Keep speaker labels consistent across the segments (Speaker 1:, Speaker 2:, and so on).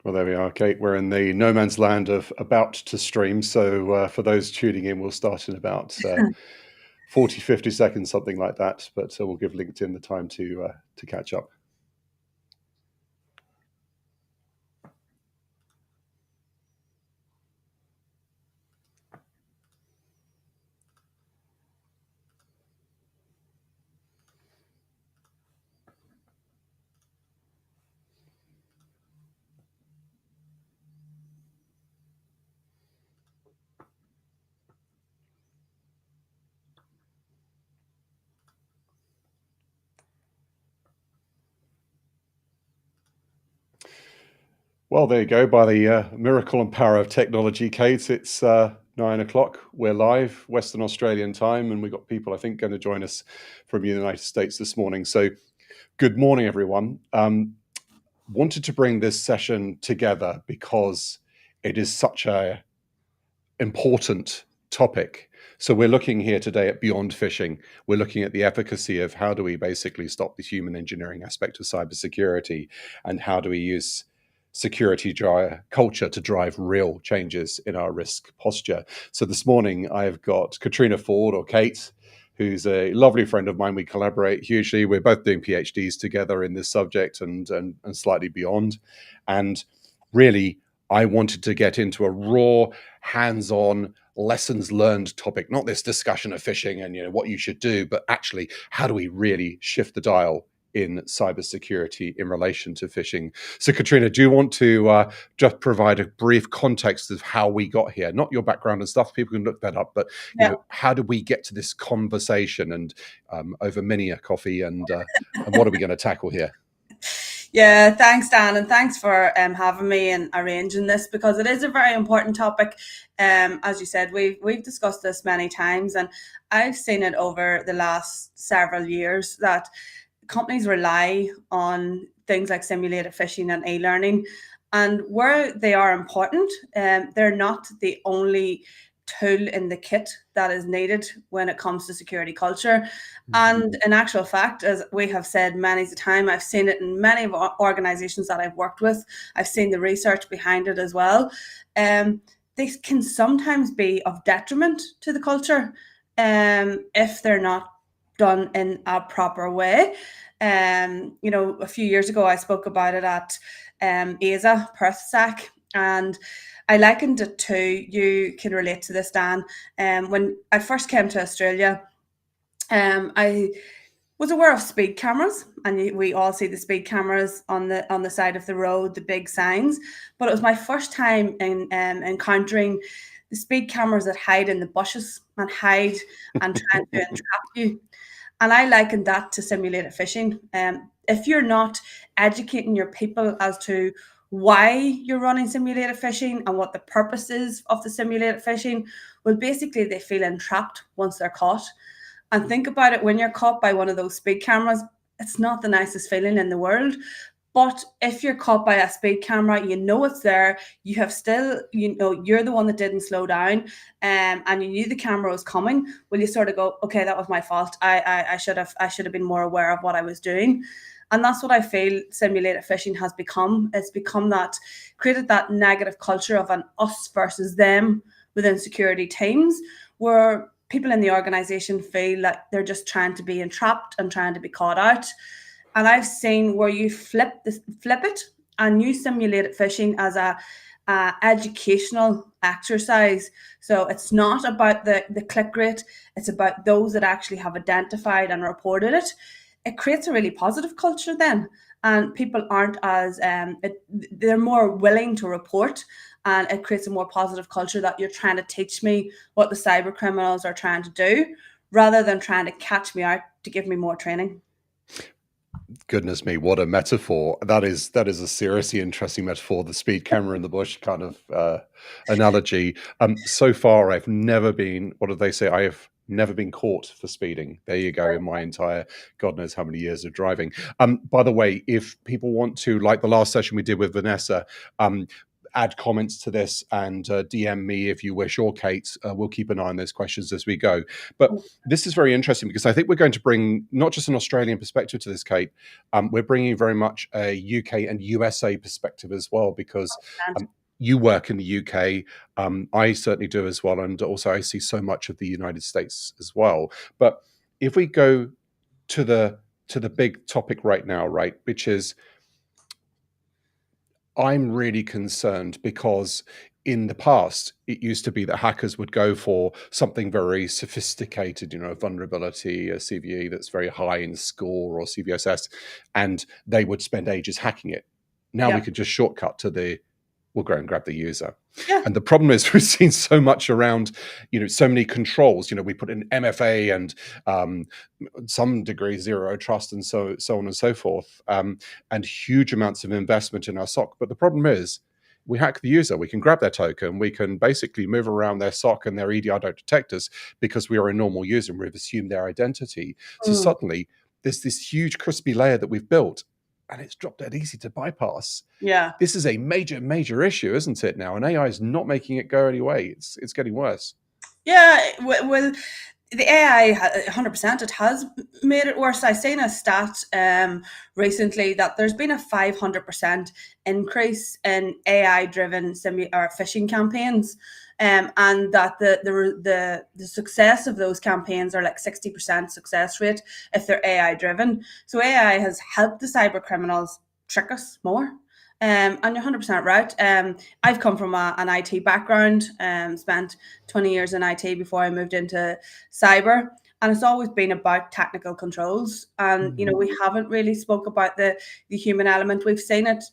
Speaker 1: Well, there we are, Kate. We're in the no man's land of about to stream. So for those tuning in, we'll start in about 40, 50 seconds, something like that. But we'll give LinkedIn the time to catch up. Well, there you go. By the miracle and power of technology, Kate, it's 9 o'clock. We're live, Western Australian time, and we've got people, I think, going to join us from the United States this morning. So good morning, everyone. Wanted to bring this session together because it is such a important topic. So we're looking here today at beyond phishing. We're looking at the efficacy of how do we basically stop the human engineering aspect of cybersecurity, and how do we use security culture to drive real changes in our risk posture. So this morning I've got Caitriona Forde, or Kate, who's a lovely friend of mine. We collaborate hugely. We're both doing PhDs together in this subject and slightly beyond. And really, I wanted to get into a raw, hands-on, lessons learned topic, not this discussion of phishing and what you should do, but actually, how do we really shift the dial in cybersecurity in relation to phishing? So, Caitriona, do you want to just provide a brief context of how we got here? Not your background and stuff; people can look that up. But how did we get to this conversation and over many a coffee? And what are we going to tackle here?
Speaker 2: Yeah, thanks, Dan, and thanks for having me and arranging this, because it is a very important topic. As you said, we've discussed this many times, and I've seen it over the last several years that companies rely on things like simulated phishing and e-learning, and where they are important, they're not the only tool in the kit that is needed when it comes to security culture. And in actual fact, as we have said many a time, I've seen it in many of our organizations that I've worked with. I've seen the research behind it as well. They can sometimes be of detriment to the culture if they're not done in a proper way. A few years ago, I spoke about it at ASA, Perth SAC, and I likened it to, you can relate to this, Dan, when I first came to Australia, I was aware of speed cameras, and we all see the speed cameras on the side of the road, the big signs. But it was my first time in encountering the speed cameras that hide in the bushes and hide and try to entrap you. And I likened that to simulated phishing. If you're not educating your people as to why you're running simulated phishing and what the purpose is of the simulated phishing, well, basically they feel entrapped once they're caught. And think about it, when you're caught by one of those speed cameras, it's not the nicest feeling in the world. But if you're caught by a speed camera, you know it's there. You have still, you're the one that didn't slow down, and you knew the camera was coming. Well, you sort of go, okay, that was my fault. I should have been more aware of what I was doing. And that's what I feel simulated phishing has become. It's become that, created that negative culture of an us versus them within security teams, where people in the organization feel like they're just trying to be entrapped and trying to be caught out. And I've seen where you flip it and you simulated phishing as a educational exercise. So it's not about the click rate, it's about those that actually have identified and reported it. It creates a really positive culture then, and people aren't as they're more willing to report, and it creates a more positive culture that you're trying to teach me what the cyber criminals are trying to do, rather than trying to catch me out to give me more training.
Speaker 1: Goodness me, what a metaphor. That is a seriously interesting metaphor, the speed camera in the bush kind of analogy. So far, I've never been, what do they say? I have never been caught for speeding. There you go, in my entire, God knows how many years of driving. By the way, if people want to, like the last session we did with Vanessa, add comments to this and DM me if you wish, or Kate. We'll keep an eye on those questions as we go. But this is very interesting because I think we're going to bring not just an Australian perspective to this, Kate. We're bringing very much a UK and USA perspective as well, because you work in the UK. I certainly do as well. And also I see so much of the United States as well. But if we go to the big topic right now, right, which is, I'm really concerned because in the past, it used to be that hackers would go for something very sophisticated, a vulnerability, a CVE that's very high in score, or CVSS, and they would spend ages hacking it. Now we could just shortcut to we'll go and grab the user.
Speaker 2: Yeah.
Speaker 1: And the problem is we've seen so much around, so many controls. We put in MFA and some degree zero trust and so on and so forth, and huge amounts of investment in our SOC. But the problem is we hack the user. We can grab their token. We can basically move around their SOC, and their EDR don't detect us because we are a normal user and we've assumed their identity. So suddenly there's this huge crispy layer that we've built, and it's drop dead easy to bypass.
Speaker 2: Yeah.
Speaker 1: This is a major issue, isn't it now? And AI is not making it go anyway. It's getting worse.
Speaker 2: Yeah, well, the AI, 100%, it has made it worse. I seen a stat recently that there's been a 500% increase in AI-driven or phishing campaigns, and that the success of those campaigns are like 60% success rate if they're AI-driven. So AI has helped the cyber criminals trick us more. And you're 100% right. I've come from an IT background, spent 20 years in IT before I moved into cyber. And it's always been about technical controls. And, we haven't really spoke about the human element. We've seen it.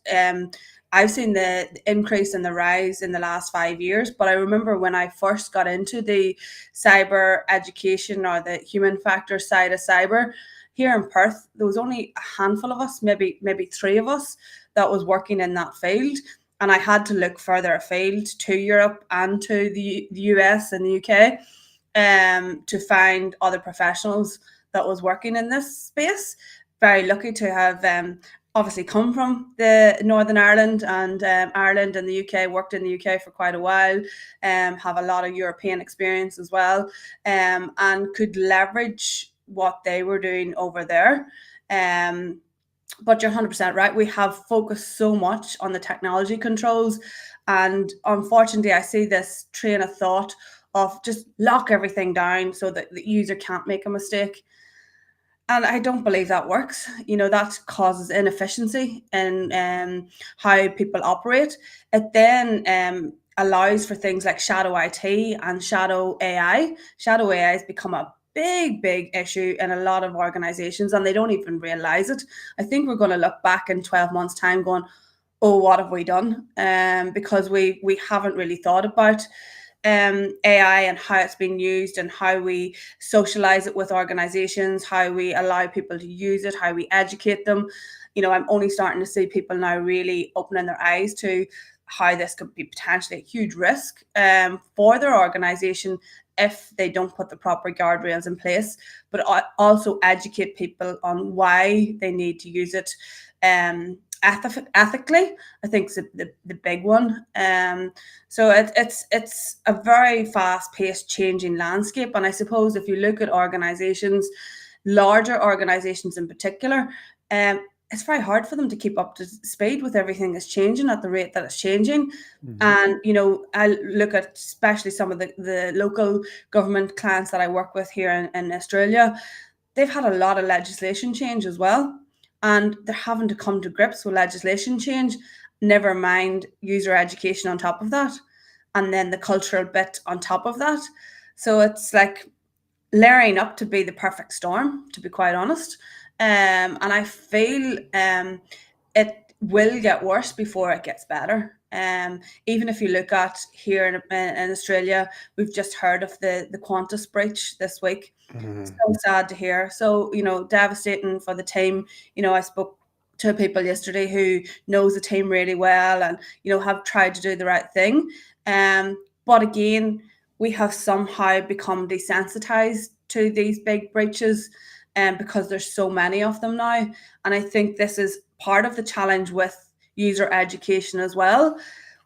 Speaker 2: I've seen the increase and the rise in the last 5 years. But I remember when I first got into the cyber education or the human factor side of cyber, here in Perth, there was only a handful of us, maybe 3 of us, that was working in that field. And I had to look further afield to Europe and to the US and the UK to find other professionals that was working in this space. Very lucky to have obviously come from the Northern Ireland and Ireland and the UK, worked in the UK for quite a while, have a lot of European experience as well, and could leverage what they were doing over there. But you're 100% right. We have focused so much on the technology controls. And unfortunately, I see this train of thought of just lock everything down so that the user can't make a mistake. And I don't believe that works. That causes inefficiency in how people operate. It then allows for things like shadow IT and shadow AI. Shadow AI has become a big issue in a lot of organizations, and they don't even realize it. I think we're going to look back in 12 months time going, oh, what have we done? Because we haven't really thought about AI and how it's being used and how we socialize it with organizations, how we allow people to use it, how we educate them. I'm only starting to see people now really opening their eyes to how this could be potentially a huge risk for their organization if they don't put the proper guardrails in place, but also educate people on why they need to use it ethically. I think is the big one. So it's a very fast-paced changing landscape. And I suppose if you look at organizations, larger organizations in particular, it's very hard for them to keep up to speed with everything that's changing at the rate that it's changing. And, I look at especially some of the local government clients that I work with here in Australia. They've had a lot of legislation change as well. And they're having to come to grips with legislation change, never mind user education on top of that. And then the cultural bit on top of that. So it's like layering up to be the perfect storm, to be quite honest. And I feel it will get worse before it gets better. Even if you look at here in Australia, we've just heard of the Qantas breach this week. So sad to hear. So, devastating for the team. I spoke to people yesterday who knows the team really well and, have tried to do the right thing. But again, we have somehow become desensitized to these big breaches because there's so many of them now. And I think this is part of the challenge with user education as well.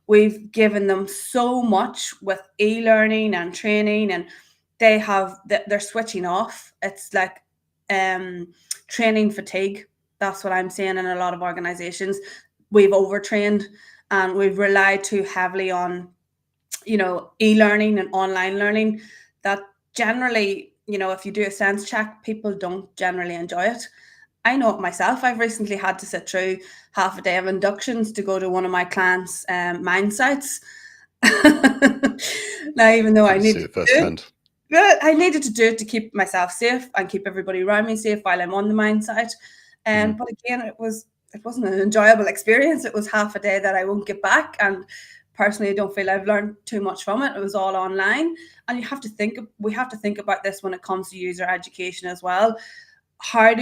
Speaker 2: We've given them so much with e-learning and training, and they're switching off. It's like training fatigue. That's what I'm seeing in a lot of organizations. We've overtrained and we've relied too heavily on, e-learning and online learning, that generally, if you do a sense check, people don't generally enjoy it. I know it myself. I've recently had to sit through half a day of inductions to go to one of my clients' mine sites. Now, even though I
Speaker 1: See
Speaker 2: needed
Speaker 1: it
Speaker 2: to do it,
Speaker 1: firsthand.
Speaker 2: but I needed to do it to keep myself safe and keep everybody around me safe while I'm on the mine site. But again, it wasn't an enjoyable experience. It was half a day that I won't get back, and personally, I don't feel I've learned too much from it. It was all online, and we have to think about this when it comes to user education as well. How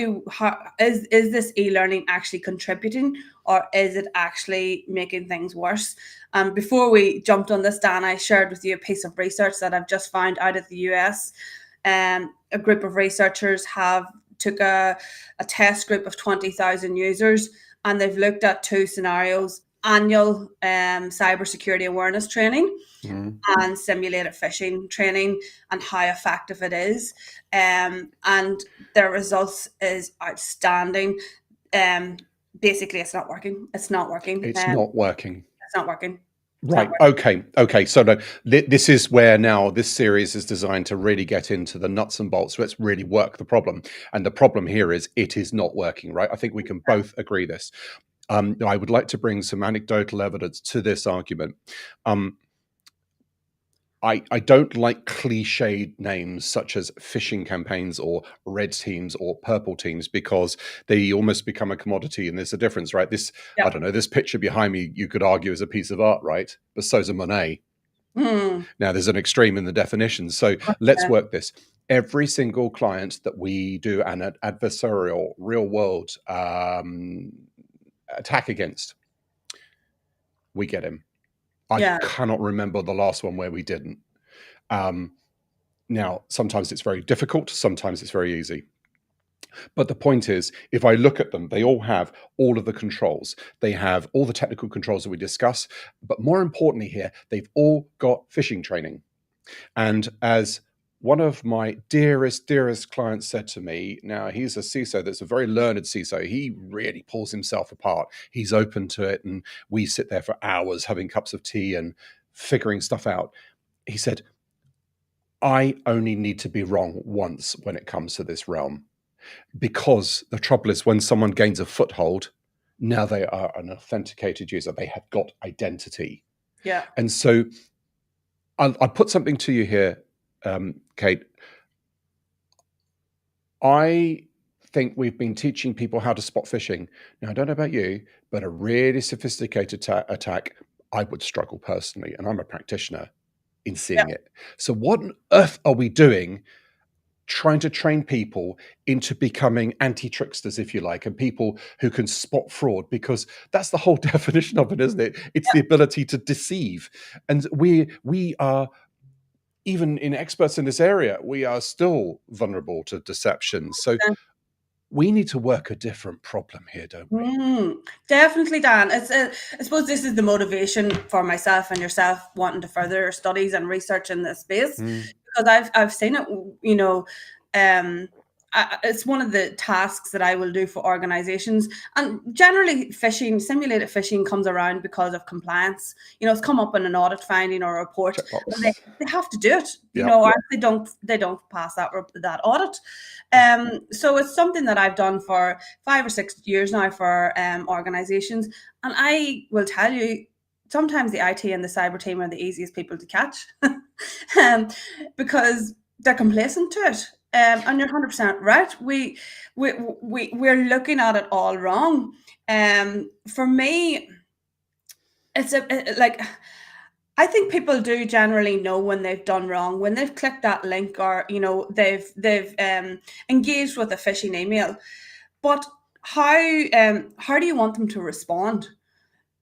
Speaker 2: is this e-learning actually contributing, or is it actually making things worse? Before we jumped on this, Dan, I shared with you a piece of research that I've just found out of the US. A group of researchers have took a test group of 20,000 users, and they've looked at two scenarios: annual cybersecurity awareness training and simulated phishing training, and how effective it is. And their results is outstanding. Basically, it's not working. It's not working.
Speaker 1: It's not working.
Speaker 2: It's not working.
Speaker 1: Right. Okay. So no, this is where now this series is designed to really get into the nuts and bolts. Let's really work the problem. And the problem here is it is not working, right? I think we can both agree this. I would like to bring some anecdotal evidence to this argument. I don't like cliched names such as phishing campaigns or red teams or purple teams, because they almost become a commodity, and there's a difference, right? I don't know, this picture behind me, you could argue is a piece of art, right? But so's a Monet. Now, there's an extreme in the definition. So let's work this. Every single client that we do an adversarial real world attack against, we get him. I cannot remember the last one where we didn't. Now, sometimes it's very difficult, sometimes it's very easy. But the point is, if I look at them, they all have all of the controls. They have all the technical controls that we discuss. But more importantly here, they've all got phishing training. And as one of my dearest clients said to me, now he's a CISO that's a very learned CISO. He really pulls himself apart. He's open to it. And we sit there for hours having cups of tea and figuring stuff out. He said, I only need to be wrong once when it comes to this realm. Because the trouble is, when someone gains a foothold, now they are an authenticated user. They have got identity.
Speaker 2: Yeah.
Speaker 1: And so I'll put something to you here, Kate. I think we've been teaching people how to spot phishing. Now, I don't know about you, but a really sophisticated attack, I would struggle personally, and I'm a practitioner in seeing it. So what on earth are we doing trying to train people into becoming anti-tricksters, if you like, and people who can spot fraud? Because that's the whole definition of it, isn't it? It's the ability to deceive. And we are, even in experts in this area, we are still vulnerable to deception. So we need to work a different problem here, don't we?
Speaker 2: Definitely, Dan. I suppose this is the motivation for myself and yourself wanting to further studies and research in this space, because I've seen it. It's one of the tasks that I will do for organizations. And generally, simulated phishing comes around because of compliance. It's come up in an audit finding or a report. They have to do it, or they don't pass that audit. So it's something that I've done for 5 or 6 years now for organizations. And I will tell you, sometimes the IT and the cyber team are the easiest people to catch because they're complacent to it. And you're 100% right. We're looking at it all wrong. For me, it's I think people do generally know when they've done wrong, when they've clicked that link, or they've engaged with a phishing email. But how do you want them to respond?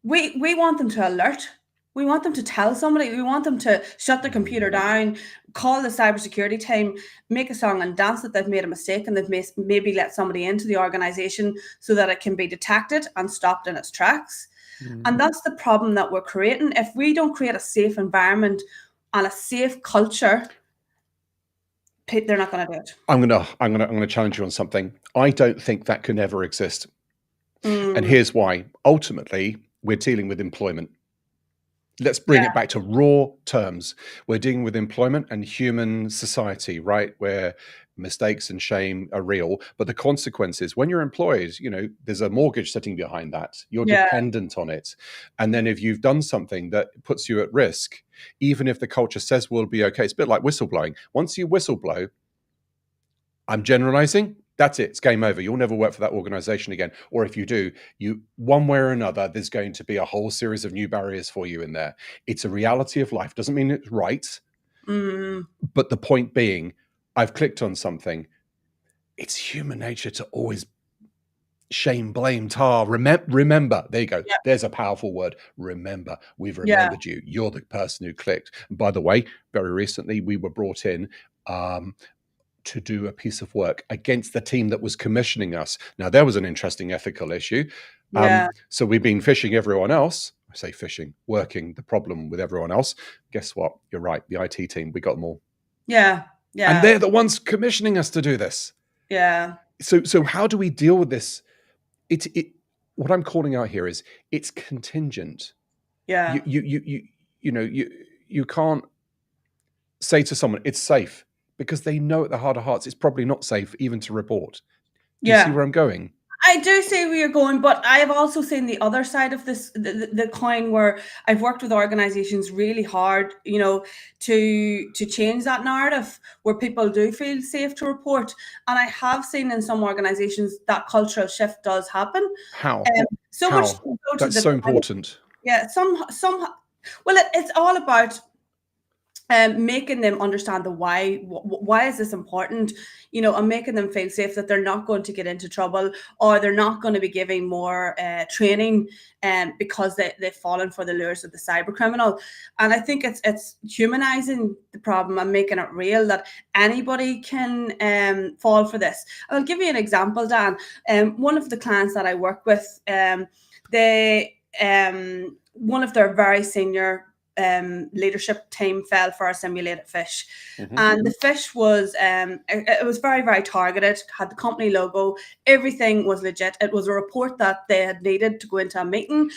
Speaker 2: We want them to alert. We want them to tell somebody. We want them to shut the computer down, call the cybersecurity team, make a song and dance that they've made a mistake and they've maybe let somebody into the organization so that it can be detected and stopped in its tracks. And that's the problem that we're creating. If we don't create a safe environment and a safe culture, they're not going to do it.
Speaker 1: I'm gonna challenge you on something. I don't think that can ever exist. And here's why. Ultimately, we're dealing with employment. Let's bring it back to raw terms. We're dealing with employment and human society, right? Where mistakes and shame are real, but the consequences when you're employed, there's a mortgage sitting behind that. You're dependent on it. And then if you've done something that puts you at risk, even if the culture says we'll be okay, it's a bit like whistleblowing. Once you whistleblow, I'm generalizing, that's it. It's game over. You'll never work for that organization again. Or if you do, one way or another, there's going to be a whole series of new barriers for you in there. It's a reality of life. Doesn't mean it's right. But the point being, I've clicked on something. It's human nature to always shame, blame, tar. Remember. There you go. Yeah. There's a powerful word. Remember. We've remembered you. You're the person who clicked. And by the way, very recently, we were brought in to do a piece of work against the team that was commissioning us. Now, there was an interesting ethical issue. So we've been phishing everyone else. I say phishing, working the problem with everyone else. Guess what? You're right. The IT team, we got them all.
Speaker 2: Yeah.
Speaker 1: And they're the ones commissioning us to do this.
Speaker 2: Yeah.
Speaker 1: So how do we deal with this? What I'm calling out here is it's contingent.
Speaker 2: Yeah.
Speaker 1: You can't say to someone it's safe, because they know at the heart of hearts it's probably not safe even to report. Do you see where I'm going?
Speaker 2: I do see where you're going, but I have also seen the other side of this, the coin, where I've worked with organizations really hard, to change that narrative where people do feel safe to report. And I have seen in some organizations that cultural shift does happen.
Speaker 1: How?
Speaker 2: Much
Speaker 1: that's so important.
Speaker 2: Yeah, well, it's all about making them understand the why. Why is this important? And making them feel safe, that they're not going to get into trouble, or they're not going to be giving more training because they've fallen for the lures of the cyber criminal. And I think it's humanizing the problem and making it real, that anybody can fall for this. I'll give you an example, Dan. One of the clients that I work with, one of their very senior leadership team fell for a simulated phish. And the phish was it was very, very targeted, had the company logo, everything was legit. It was a report that they had needed to go into a meeting,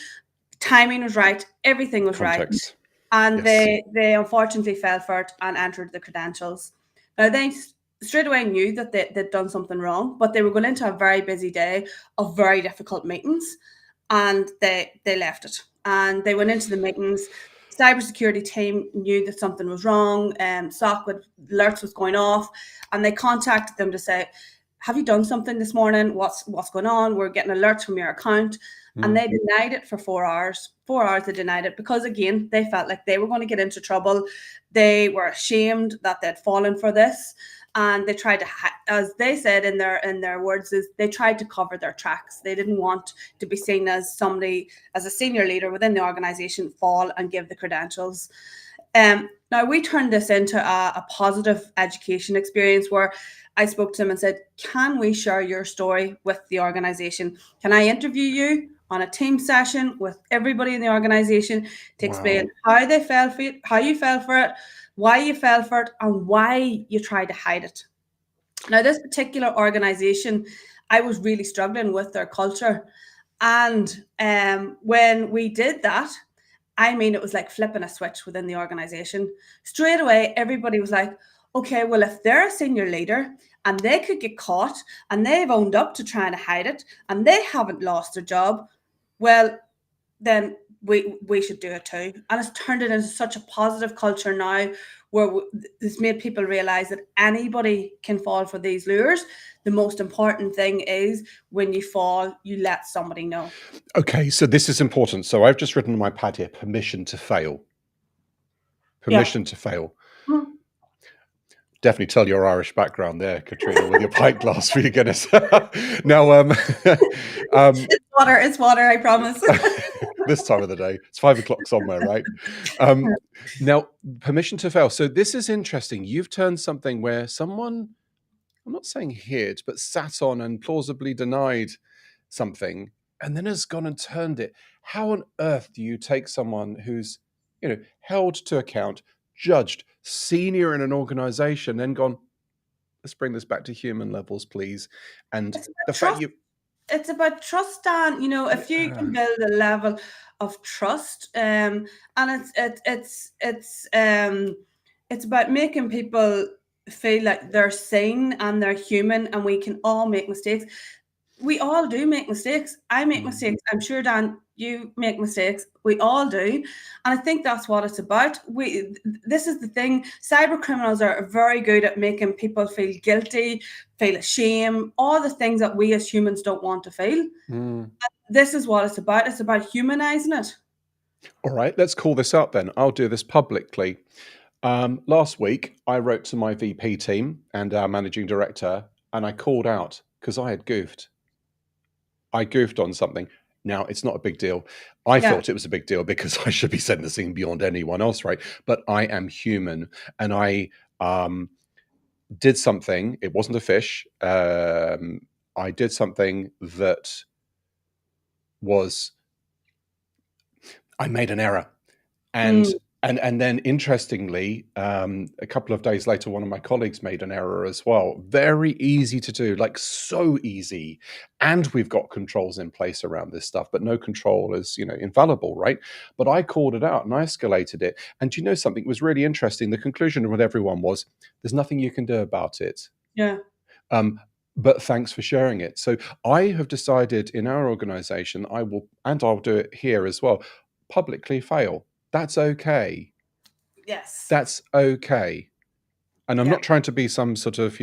Speaker 2: timing was right, everything was
Speaker 1: Context.
Speaker 2: Right, and they unfortunately fell for it and entered the credentials. Now they straight away knew that they'd done something wrong, but they were going into a very busy day of very difficult meetings, and they left it, and they went into the meetings. Cybersecurity team knew that something was wrong, SOC alerts was going off, and they contacted them to say, have you done something this morning? What's going on? We're getting alerts from your account. And they denied it for 4 hours. 4 hours they denied it, because again, they felt like they were going to get into trouble. They were ashamed that they'd fallen for this. And they tried to, as they said in their words, is they tried to cover their tracks. They didn't want to be seen as somebody, as a senior leader within the organization, fall and give the credentials. Now, we turned this into a positive education experience, where I spoke to them and said, can we share your story with the organization? Can I interview you on a team session with everybody in the organization to explain how they fell for it, how you fell for it, why you fell for it, and why you tried to hide it? Now, this particular organization, I was really struggling with their culture. And when we did that, it was like flipping a switch within the organization. Straight away, everybody was like, okay, well, if they're a senior leader and they could get caught and they've owned up to trying to hide it and they haven't lost their job, well, then we should do it too. And it's turned it into such a positive culture now, where it's made people realize that anybody can fall for these lures. The most important thing is, when you fall, you let somebody know.
Speaker 1: Okay, so this is important. So I've just written on my pad here, permission to fail. Permission to fail. Definitely tell your Irish background there, Caitriona, with your pint glass, for your goodness. Now,
Speaker 2: it's water, I promise.
Speaker 1: This time of the day, it's 5 o'clock somewhere, right? Now, permission to fail. So this is interesting. You've turned something where someone, I'm not saying hid, but sat on and plausibly denied something, and then has gone and turned it. How on earth do you take someone who's, held to account, judged, senior in an organization, then gone, let's bring this back to human levels, please? And
Speaker 2: It's about
Speaker 1: the fact
Speaker 2: trust.
Speaker 1: you,
Speaker 2: It's about trust, Dan. You know, if you can build a level of trust, and it's about making people feel like they're seen and they're human, and we can all make mistakes. We all do make mistakes. I make mistakes. I'm sure, Dan, you make mistakes. We all do. And I think that's what it's about. This is the thing. Cyber criminals are very good at making people feel guilty, feel ashamed, all the things that we as humans don't want to feel. This is what it's about. It's about humanizing it.
Speaker 1: all right, let's call this up then. I'll do this publicly. Last week, I wrote to my VP team and our managing director, and I called out because I had goofed. I goofed on something. Now, it's not a big deal. I
Speaker 2: Yeah.
Speaker 1: thought it was a big deal because I should be sentencing beyond anyone else, right? But I am human, and I did something. It wasn't a fish. I did something that was, I made an error. And then interestingly, a couple of days later, one of my colleagues made an error as well. Very easy to do, like so easy. And we've got controls in place around this stuff, but no control is, infallible, right? But I called it out and I escalated it. And do you know something? It was really interesting. The conclusion with everyone was, there's nothing you can do about it.
Speaker 2: Yeah.
Speaker 1: But thanks for sharing it. So I have decided in our organization, I'll do it here as well, publicly fail. That's okay.
Speaker 2: Yes.
Speaker 1: That's okay. And I'm
Speaker 2: Yeah.
Speaker 1: not trying to be some sort of,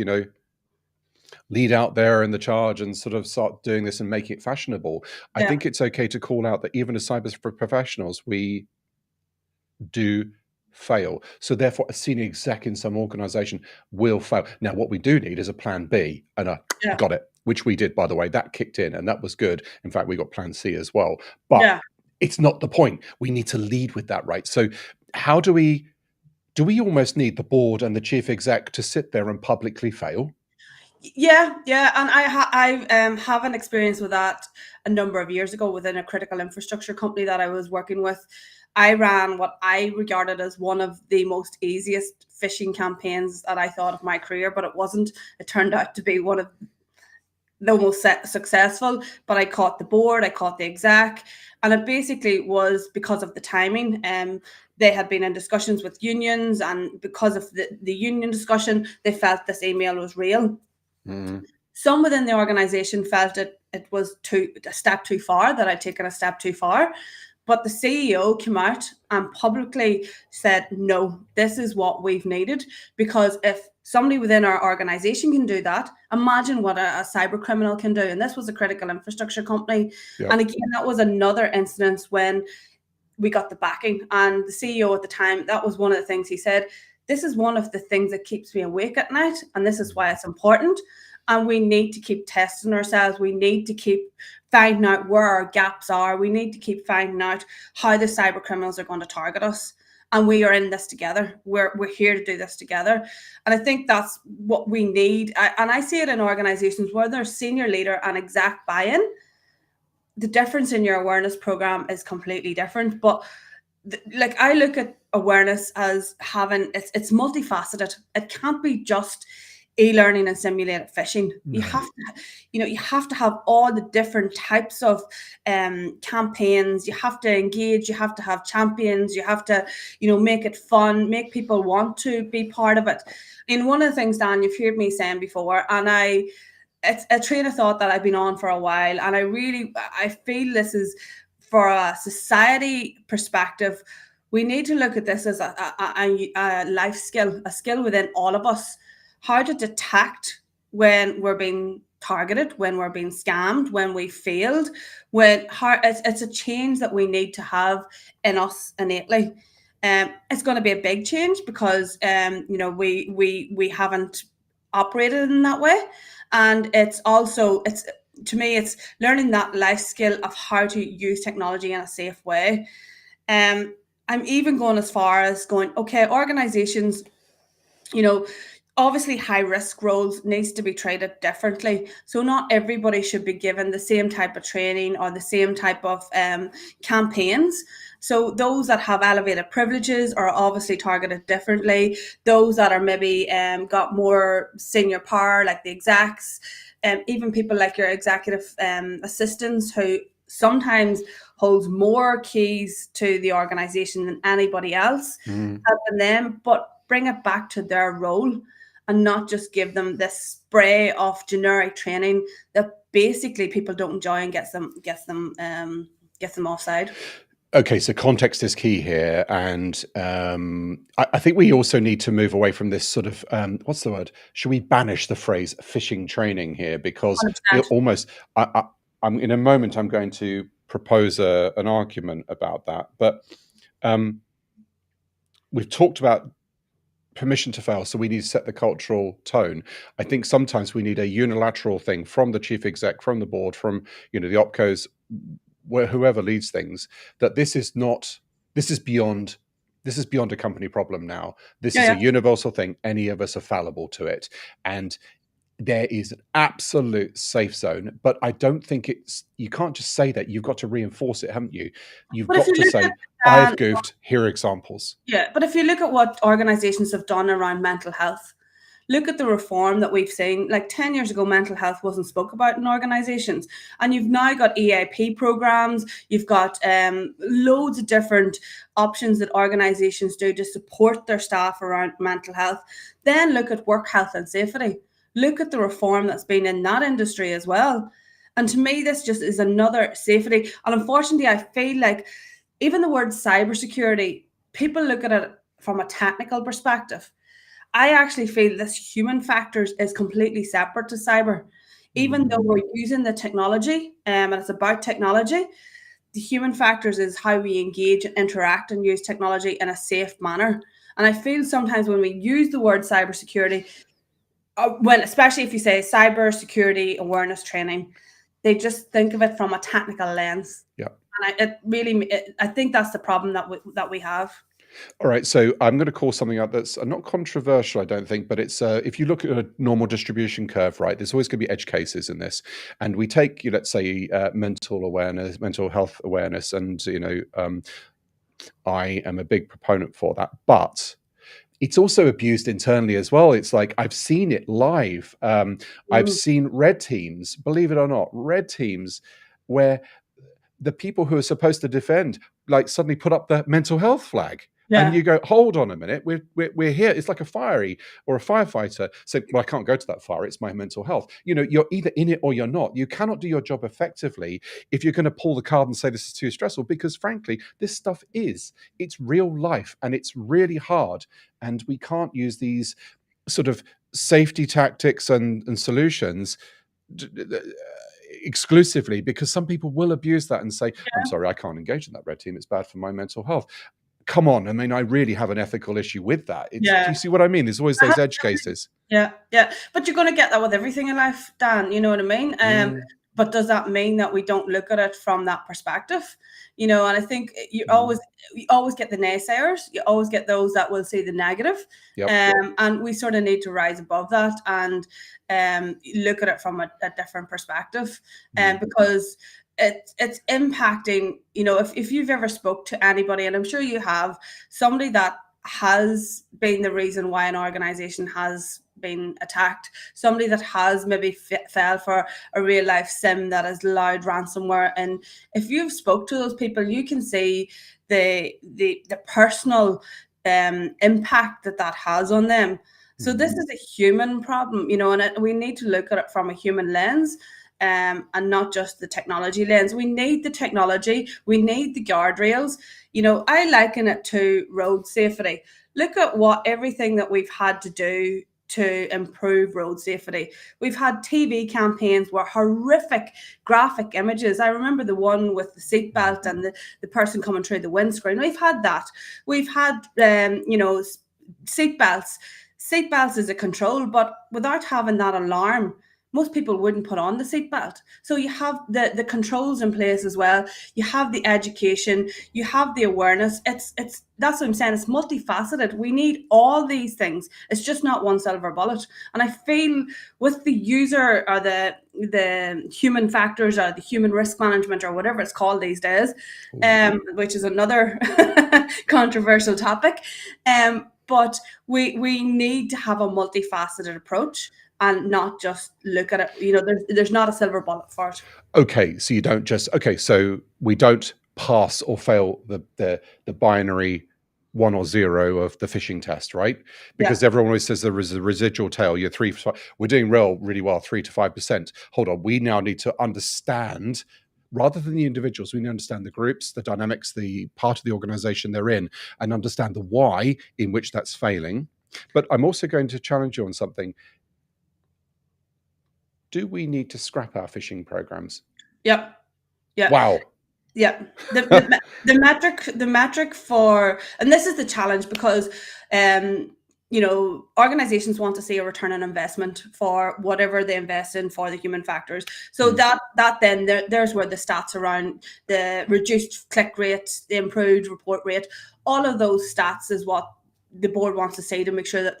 Speaker 1: lead out there in the charge and sort of start doing this and make it fashionable. I
Speaker 2: Yeah.
Speaker 1: think it's okay to call out that even as cyber professionals, we do fail. So therefore, a senior exec in some organization will fail. Now, what we do need is a plan B, and I
Speaker 2: Yeah.
Speaker 1: got it, which we did, by the way. That kicked in, and that was good. In fact, we got plan C as well. But
Speaker 2: Yeah.
Speaker 1: it's not the point. We need to lead with that, right? So how do we almost need the board and the chief exec to sit there and publicly fail?
Speaker 2: Yeah, and I have an experience with that a number of years ago within a critical infrastructure company that I was working with. I ran what I regarded as one of the most easiest phishing campaigns that I thought of my career, but it wasn't. It turned out to be one of the most successful. But I caught the board, I caught the exec, and it basically was because of the timing. They had been in discussions with unions, and because of the union discussion, they felt this email was real. Some within the organization felt it was a step too far, that I'd taken a step too far. But the CEO came out and publicly said, no, this is what we've needed. Because if somebody within our organization can do that, imagine what a cyber criminal can do. And this was a critical infrastructure company.
Speaker 1: Yep.
Speaker 2: And again, that was another instance when we got the backing. And the CEO at the time, that was one of the things he said, this is one of the things that keeps me awake at night. And this is why it's important. And we need to keep testing ourselves. We need to keep finding out where our gaps are. We need to keep finding out how the cyber criminals are going to target us. And we are in this together. We're here to do this together. And I think that's what we need. And I see it in organizations where there's senior leader and exec buy-in. The difference in your awareness program is completely different. But like, I look at awareness as having, it's multifaceted. It can't be just e-learning and simulated phishing. You have to have all the different types of campaigns. You have to engage. You have to have champions. You have to, make it fun, make people want to be part of it. And one of the things, Dan, you've heard me saying before, and it's a train of thought that I've been on for a while, and I feel this is, for a society perspective, we need to look at this as a life skill, a skill within all of us. How to detect when we're being targeted, when we're being scammed, when we failed, it's a change that we need to have in us innately. It's going to be a big change because we haven't operated in that way, and it's to me, it's learning that life skill of how to use technology in a safe way. I'm even going as far as going, okay, organizations, obviously high risk roles needs to be treated differently. So not everybody should be given the same type of training or the same type of campaigns. So those that have elevated privileges are obviously targeted differently. Those that are maybe got more senior power, like the execs, even people like your executive assistants, who sometimes holds more keys to the organization than anybody else, helping them, but bring it back to their role and not just give them this spray of generic training that basically people don't enjoy and gets them offside.
Speaker 1: Okay, so context is key here, and I think we also need to move away from this sort of what's the word? Should we banish the phrase phishing training here? Because it
Speaker 2: 100%.
Speaker 1: almost, I'm in a moment, I'm going to propose an argument about that, but we've talked about permission to fail, so we need to set the cultural tone. I think sometimes we need a unilateral thing from the chief exec, from the board, from the opcos, where whoever leads things, that this is beyond a company problem now. This is
Speaker 2: Yeah,
Speaker 1: a universal thing. Any of us are fallible to it, and there is an absolute safe zone. But I don't think you can't just say that. You've got to reinforce it, haven't you? You've
Speaker 2: but if
Speaker 1: got
Speaker 2: you
Speaker 1: to
Speaker 2: look
Speaker 1: say,
Speaker 2: at
Speaker 1: I've goofed, here are examples.
Speaker 2: yeah, but if you look at what organizations have done around mental health, look at the reform that we've seen. Like 10 years ago, mental health wasn't spoke about in organizations. And you've now got EAP programs, you've got loads of different options that organizations do to support their staff around mental health. Then look at work health and safety. Look at the reform that's been in that industry as well. And to me, this just is another safety. And unfortunately, I feel like even the word cybersecurity, people look at it from a technical perspective. I actually feel this human factors is completely separate to cyber. Even though we're using the technology and it's about technology, the human factors is how we engage and interact and use technology in a safe manner. And I feel sometimes when we use the word cybersecurity, when especially if you say cybersecurity awareness training, they just think of it from a technical lens.
Speaker 1: Yeah.
Speaker 2: And I think that's the problem that we have.
Speaker 1: All right, so I'm going to call something out that's not controversial, I don't think, but it's if you look at a normal distribution curve, right, there's always going to be edge cases in this. And we take, let's say, mental awareness, mental health awareness, and, I am a big proponent for that. But it's also abused internally as well. It's like I've seen it live. I've
Speaker 2: Mm.
Speaker 1: seen red teams, believe it or not, red teams where the people who are supposed to defend like suddenly put up the mental health flag. And
Speaker 2: Yeah.
Speaker 1: you go, hold on a minute, we're here. It's like a fiery or a firefighter saying, well, I can't go to that fire. It's my mental health. You're either in it or you're not. You cannot do your job effectively if you're going to pull the card and say this is too stressful, because frankly, this stuff it's real life and it's really hard. And we can't use these sort of safety tactics and solutions exclusively, because some people will abuse that and say, I'm sorry, I can't engage in that red team. It's bad for my mental health. Come on. I mean, I really have an ethical issue with that. Do
Speaker 2: Yeah.
Speaker 1: you see what I mean? There's always those edge cases.
Speaker 2: Yeah, yeah. But you're going to get that with everything in life, Dan. You know what I mean? But does that mean that we don't look at it from that perspective? And I think you always get the naysayers. You always get those that will see the negative.
Speaker 1: Yep.
Speaker 2: And we sort of need to rise above that and look at it from a different perspective. Because it's impacting, if you've ever spoke to anybody, and I'm sure you have, somebody that has been the reason why an organization has been attacked, somebody that has maybe fell for a real life sim that has allowed ransomware, and if you've spoke to those people, you can see the personal impact that has on them. So this is a human problem, and we need to look at it from a human lens. And not just the technology lens. We need the technology. We need the guardrails. I liken it to road safety. Look at everything that we've had to do to improve road safety. We've had TV campaigns where horrific graphic images. I remember the one with the seatbelt and the person coming through the windscreen. We've had that. We've had, seatbelts. Seatbelts is a control, but without having that alarm, most people wouldn't put on the seatbelt. So you have the controls in place as well. You have the education, you have the awareness. It's that's what I'm saying. It's multifaceted. We need all these things. It's just not one silver bullet. And I feel with the user or the human factors or the human risk management or whatever it's called these days, which is another controversial topic. But we need to have a multifaceted approach and not just look at it. There's not a silver bullet for it.
Speaker 1: Okay, so you don't just so we don't pass or fail the binary 1 or 0 of the phishing test, right? Because everyone always says there is a residual tail. You're we're doing really well, 3 to 5%. Hold on, we now need to understand, rather than the individuals, we need to understand the groups, the dynamics, the part of the organization they're in, and understand the why in which that's failing. But I'm also going to challenge you on something. Do we need to scrap our phishing programs?
Speaker 2: Yep.
Speaker 1: Wow.
Speaker 2: Yeah. The metric for, and this is the challenge, because organizations want to see a return on investment for whatever they invest in for the human factors. So that then there's where the stats around the reduced click rate, the improved report rate, all of those stats is what the board wants to see to make sure that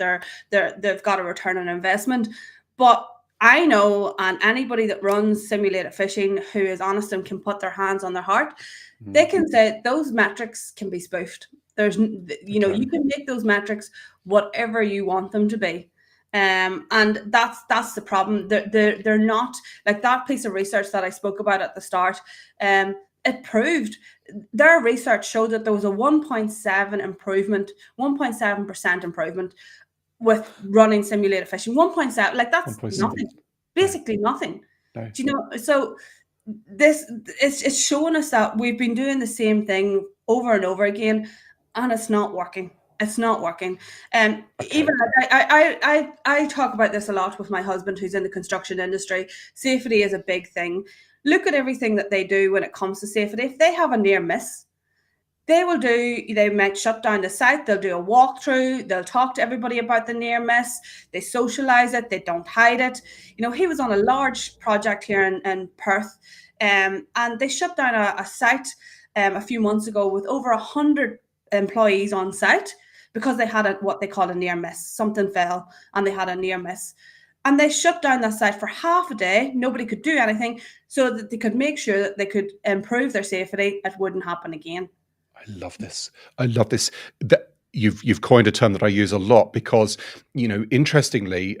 Speaker 2: they've got a return on investment. But I know, and anybody that runs simulated phishing who is honest and can put their hands on their heart, they can say those metrics can be spoofed. There's, you can make those metrics whatever you want them to be. And that's the problem. They're not, like that piece of research that I spoke about at the start. It proved, their research showed that there was a 1.7% improvement with running simulated phishing. 1.7, like that's
Speaker 1: 1.7.
Speaker 2: nothing, basically nothing.
Speaker 1: No.
Speaker 2: Do you know? So this it's showing us that we've been doing the same thing over and over again, and it's not working. It's not working. Even like I talk about this a lot with my husband, who's in the construction industry. Safety is a big thing. Look at everything that they do when it comes to safety. If they have a near miss, they might shut down the site, they'll do a walkthrough, they'll talk to everybody about the near miss, they socialize it, they don't hide it. He was on a large project here in Perth, and they shut down a site a few months ago with over 100 employees on site because they had what they call a near miss. Something fell and they had a near miss. And they shut down that site for half a day. Nobody could do anything, so that they could make sure that they could improve their safety. It wouldn't happen again.
Speaker 1: I love this. That you've coined a term that I use a lot because, interestingly,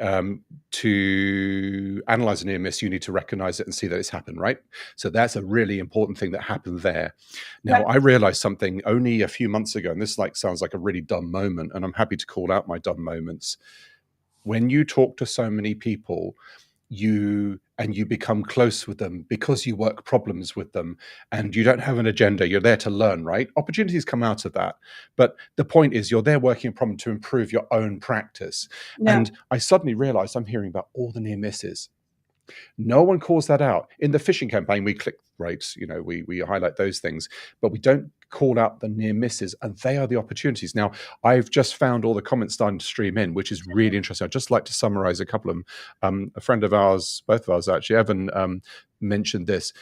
Speaker 1: to analyze a near miss, you need to recognize it and see that it's happened, right? So that's a really important thing that happened there. Now, I realized something only a few months ago, and this sounds like a really dumb moment, and I'm happy to call out my dumb moments. When you talk to so many people, you become close with them because you work problems with them and you don't have an agenda. You're there to learn, right? Opportunities come out of that. But the point is, you're there working a problem to improve your own practice. Yeah. And I suddenly realized I'm hearing about all the near misses. No one calls that out. In the phishing campaign, we click rates, we highlight those things, but we don't call out the near misses, and they are the opportunities. Now, I've just found all the comments starting to stream in, which is really interesting. I'd just like to summarize a couple of them. A friend of ours, both of ours actually, Evan, mentioned this.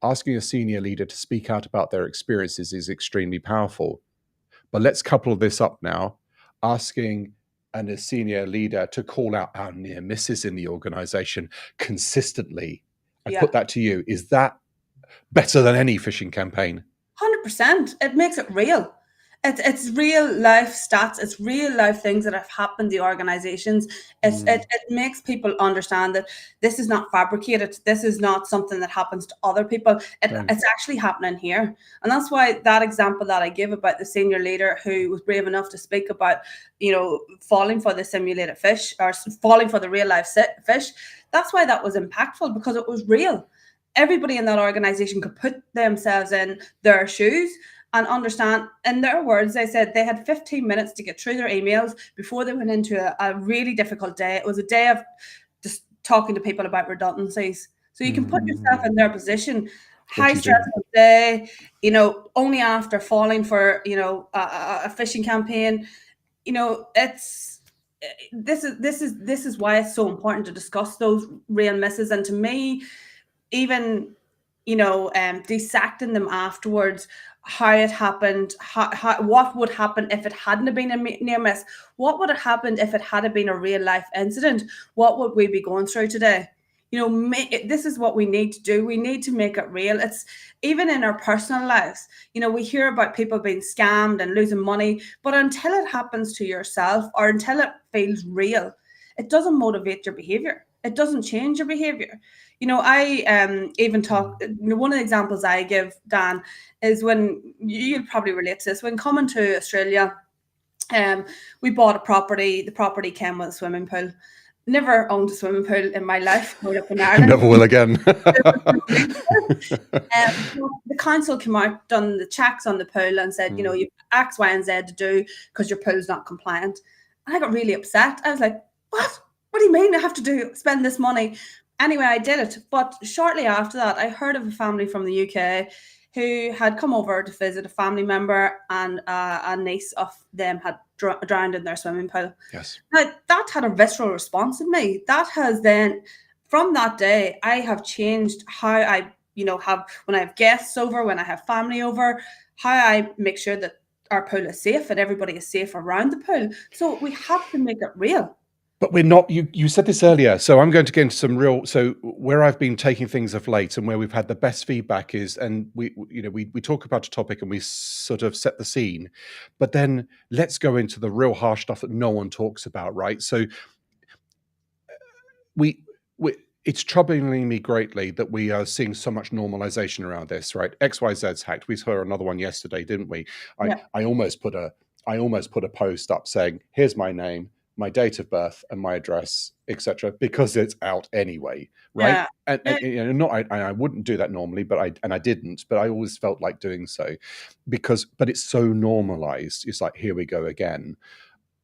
Speaker 1: Asking a senior leader to speak out about their experiences is extremely powerful. But let's couple this up now. Asking and a senior leader to call out our near misses in the organization consistently. I put that to you. Is that better than any phishing campaign?
Speaker 2: 100%. It makes it real. It's real life stats. It's real life things that have happened to organizations. It makes people understand that this is not fabricated. This is not something that happens to other people. It's actually happening here. And that's why that example that I give about the senior leader who was brave enough to speak about, falling for the simulated fish or falling for the real life fish. That's why that was impactful, because it was real. Everybody in that organization could put themselves in their shoes and understand. In their words, they said they had 15 minutes to get through their emails before they went into a really difficult day. It was a day of just talking to people about redundancies. So you can put yourself in their position. High stressful day, only after falling for, a phishing campaign. It's this is why it's so important to discuss those real misses. And to me, even dissecting them afterwards, how it happened, what would happen if it hadn't been a near miss, what would have happened if it had been a real life incident, what would we be going through today? This is what we need to do. We need to make it real. It's even in our personal lives. We hear about people being scammed and losing money, but until it happens to yourself or until it feels real, it doesn't motivate your behavior. It doesn't change your behavior. I even talk, one of the examples I give, Dan, is when you'll probably relate to this. When coming to Australia, we bought a property. The property came with a swimming pool. Never owned a swimming pool in my life. Growing up in Ireland.
Speaker 1: Never will again.
Speaker 2: The council came out, done the checks on the pool and said, you have X, Y, and Z to do because your pool's not compliant. And I got really upset. I was like, what? What do you mean I have to spend this money? Anyway, I did it. But shortly after that, I heard of a family from the UK who had come over to visit a family member, and a niece of them had drowned in their swimming pool.
Speaker 1: Yes.
Speaker 2: Now, that had a visceral response in me. That has then, from that day, I have changed how I, have, when I have guests over, when I have family over, how I make sure that our pool is safe and everybody is safe around the pool. So we have to make it real.
Speaker 1: But we're not, you said this earlier, so I'm going to get into some real, so where I've been taking things of late and where we've had the best feedback is, and we talk about a topic and we sort of set the scene, but then let's go into the real harsh stuff that no one talks about, right? So it's troubling me greatly that we are seeing so much normalization around this, right? XYZ's hacked. We saw another one yesterday, didn't we? I almost put a post up saying, here's my name, my date of birth and my address, etc., because it's out anyway, right? Yeah. And I wouldn't do that normally, but I didn't, but I always felt like doing so but it's so normalized. It's like, here we go again.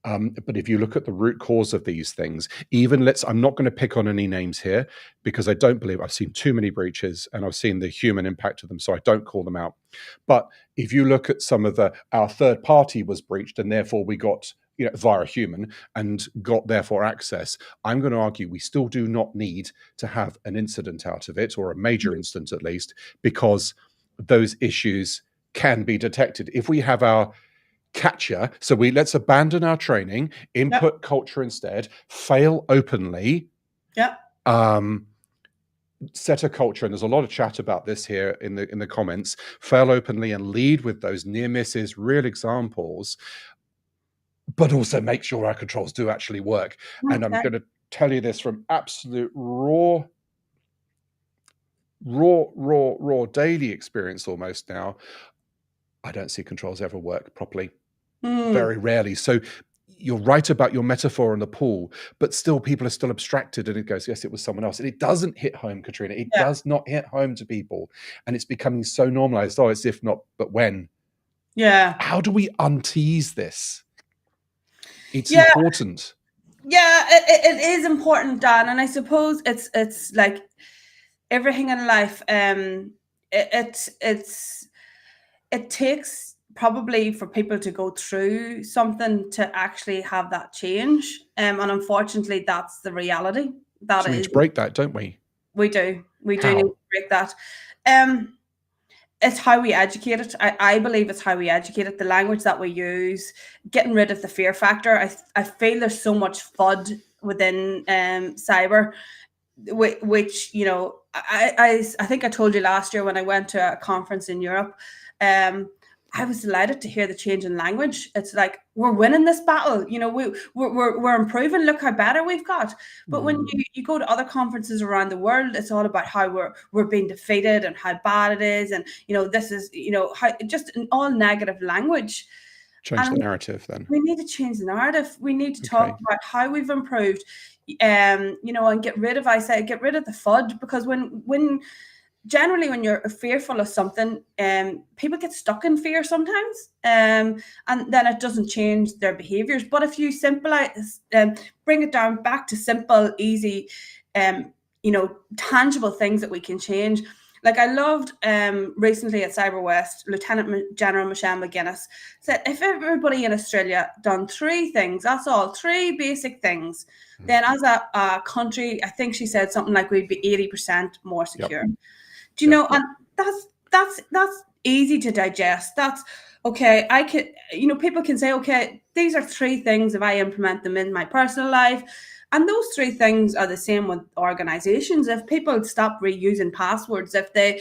Speaker 1: But if you look at the root cause of these things, I'm not going to pick on any names here because I don't believe I've seen too many breaches and I've seen the human impact of them, so I don't call them out. But if you look at some of our third party was breached and therefore we got via a human and got therefore access, I'm going to argue we still do not need to have an incident out of it, or a major incident at least, because those issues can be detected. If we have our catcher, so let's abandon our training, input culture instead, fail openly, set a culture, and there's a lot of chat about this here in the comments, fail openly and lead with those near misses, real examples, but also make sure our controls do actually work. Okay. And I'm going to tell you this from absolute raw daily experience almost now. I don't see controls ever work properly. Very rarely. So you're right about your metaphor in the pool, but still people are still abstracted and it goes, yes, it was someone else. And it doesn't hit home, Caitriona. It does not hit home to people. And it's becoming so normalized. Oh, it's if not, but when.
Speaker 2: Yeah.
Speaker 1: How do we untease this? It's important.
Speaker 2: Yeah, it is important, Dan. And I suppose it's like everything in life. It takes probably for people to go through something to actually have that change. And unfortunately, that's the reality.
Speaker 1: So we need to break that, don't we?
Speaker 2: We do. We do need to break that. It's how we educate it. I believe it's how we educate it, the language that we use, getting rid of the fear factor. I feel there's so much FUD within cyber, which, I think I told you last year when I went to a conference in Europe, I was delighted to hear the change in language. It's like, we're winning this battle. We're improving. Look how better we've got. But when you go to other conferences around the world, it's all about how we're being defeated and how bad it is. And, this is, how just an all negative language.
Speaker 1: Change the narrative then.
Speaker 2: We need to change the narrative. We need to talk about how we've improved, and get rid of the FUD, because generally, when you're fearful of something, people get stuck in fear sometimes, and then it doesn't change their behaviors. But if you simplify, bring it down back to simple, easy, tangible things that we can change. Like I loved recently at Cyber West, Lieutenant General Michelle McGuinness said if everybody in Australia done three things, that's all, three basic things, then as a country, I think she said something like we'd be 80% more
Speaker 1: Yep.
Speaker 2: secure. Do you
Speaker 1: Yep.
Speaker 2: know? And that's easy to digest. That's okay. I could, you know, people can say, okay, these are three things if I implement them in my personal life. And those three things are the same with organizations. If people stop reusing passwords, if they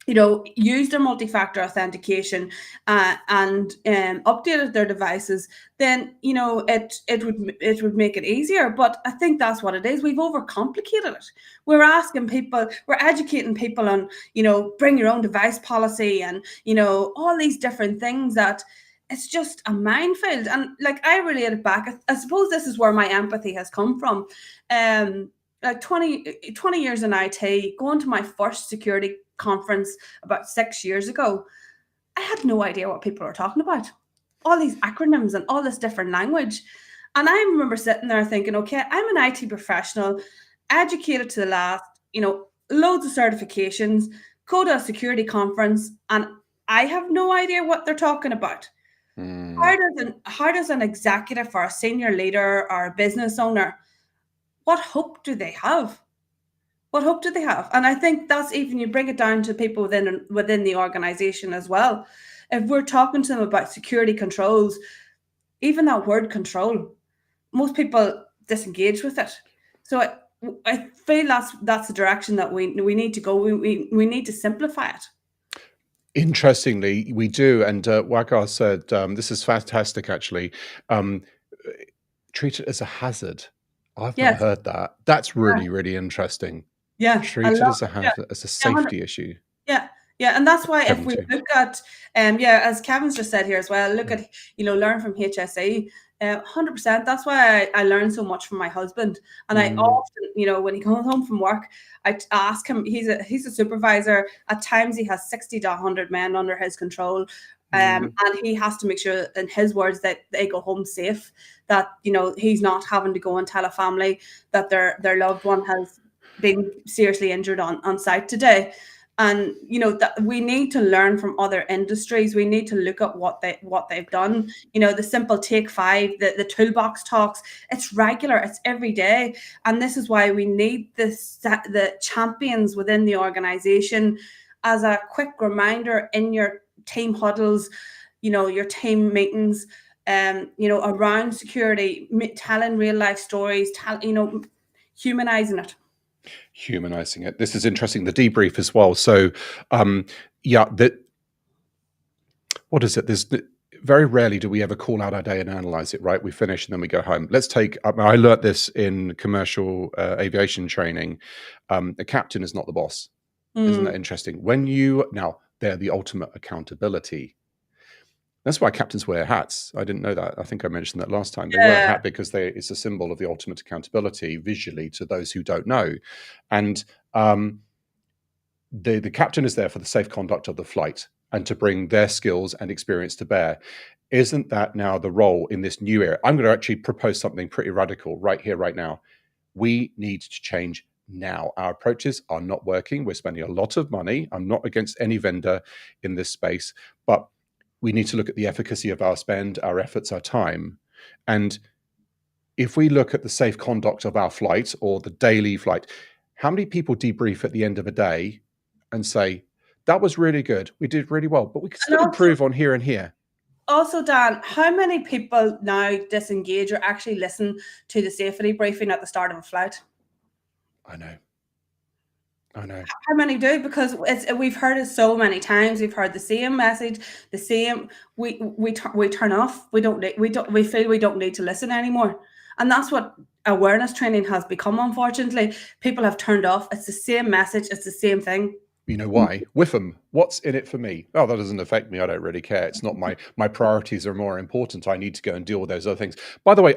Speaker 2: you know, used their multi-factor authentication and updated their devices, then you know it would make it easier. But I think that's what it is. We've overcomplicated it. We're asking people, we're educating people on, you know, bring your own device policy and you know all these different things that it's just a minefield. And like I relate it back. I suppose this is where my empathy has come from. Like 20 years in IT, going to my first security conference about 6 years ago, I had no idea what people were talking about. All these acronyms and all this different language. And I remember sitting there thinking, okay, I'm an IT professional, educated to the last, you know, loads of certifications, go to a security conference, and I have no idea what they're talking about. How does an executive or a senior leader or a business owner, what hope do they have? What hope do they have? And I think that's, even you bring it down to people within the organization as well. If we're talking to them about security controls, even that word control, most people disengage with it. So I feel that's the direction that we need to go. We need to simplify it.
Speaker 1: Interestingly, we do. And Wagar said, this is fantastic, actually. Um, treat it as a hazard. I've not
Speaker 2: Yes.
Speaker 1: heard that. That's
Speaker 2: Yeah.
Speaker 1: really, really interesting.
Speaker 2: Yeah. I
Speaker 1: Treat it
Speaker 2: love
Speaker 1: as a
Speaker 2: it. Yeah.
Speaker 1: hazard, as a
Speaker 2: Yeah.
Speaker 1: safety issue.
Speaker 2: Yeah, yeah, and that's why if
Speaker 1: Kevin
Speaker 2: we
Speaker 1: too.
Speaker 2: look at, yeah, as Kevin's just said here as well, look at, you know, learn from HSE, 100%. That's why I learn so much from my husband, and I
Speaker 1: Mm,
Speaker 2: often, you know, when he comes home from work, ask him. He's a supervisor. At times, he has 60 to 100 men under his control.
Speaker 1: mm.
Speaker 2: And he has to make sure, in his words, that they go home safe. That you know he's not having to go and tell a family that their loved one has been seriously injured on site today. And you know that we need to learn from other industries. We need to look at what they've done. You know, the simple take five, the toolbox talks, it's regular, it's every day. And this is why we need the champions within the organization as a quick reminder in your team huddles, you know, your team meetings, you know, around security, telling real life stories, you know, humanizing it.
Speaker 1: Humanizing it. This is interesting. The debrief as well. So, yeah, what is it? There's very rarely do we ever call out our day and analyze it, right? We finish and then we go home. Let's take, I learnt this in commercial aviation training. A captain is not the boss. Isn't that interesting? Now, they're the ultimate accountability. That's why captains wear hats. I didn't know that. I think I mentioned that last time. They wear a
Speaker 2: Yeah.
Speaker 1: hat because it's a symbol of the ultimate accountability visually to those who don't know. And the captain is there for the safe conduct of the flight and to bring their skills and experience to bear. Isn't that now the role in this new era? I'm going to actually propose something pretty radical right here, right now. We need to change now. Our approaches are not working. We're spending a lot of money. I'm not against any vendor in this space, but we need to look at the efficacy of our spend, our efforts, our time. And if we look at the safe conduct of our flight or the daily flight, how many people debrief at the end of a day and say, that was really good, we did really well, but we could
Speaker 2: And
Speaker 1: still improve on here and here?
Speaker 2: also, Dan, how many people now disengage or actually listen to the safety briefing at the start of a flight?
Speaker 1: I know. I know.
Speaker 2: How many do? Because we've heard it so many times. We've heard the same message, the same. We turn off. We feel we don't need to listen anymore, and that's what awareness training has become. Unfortunately, people have turned off. It's the same message. It's the same thing.
Speaker 1: You know why? With them, what's in it for me? Oh, that doesn't affect me. I don't really care. It's not my priorities are more important. I need to go and deal with those other things. By the way,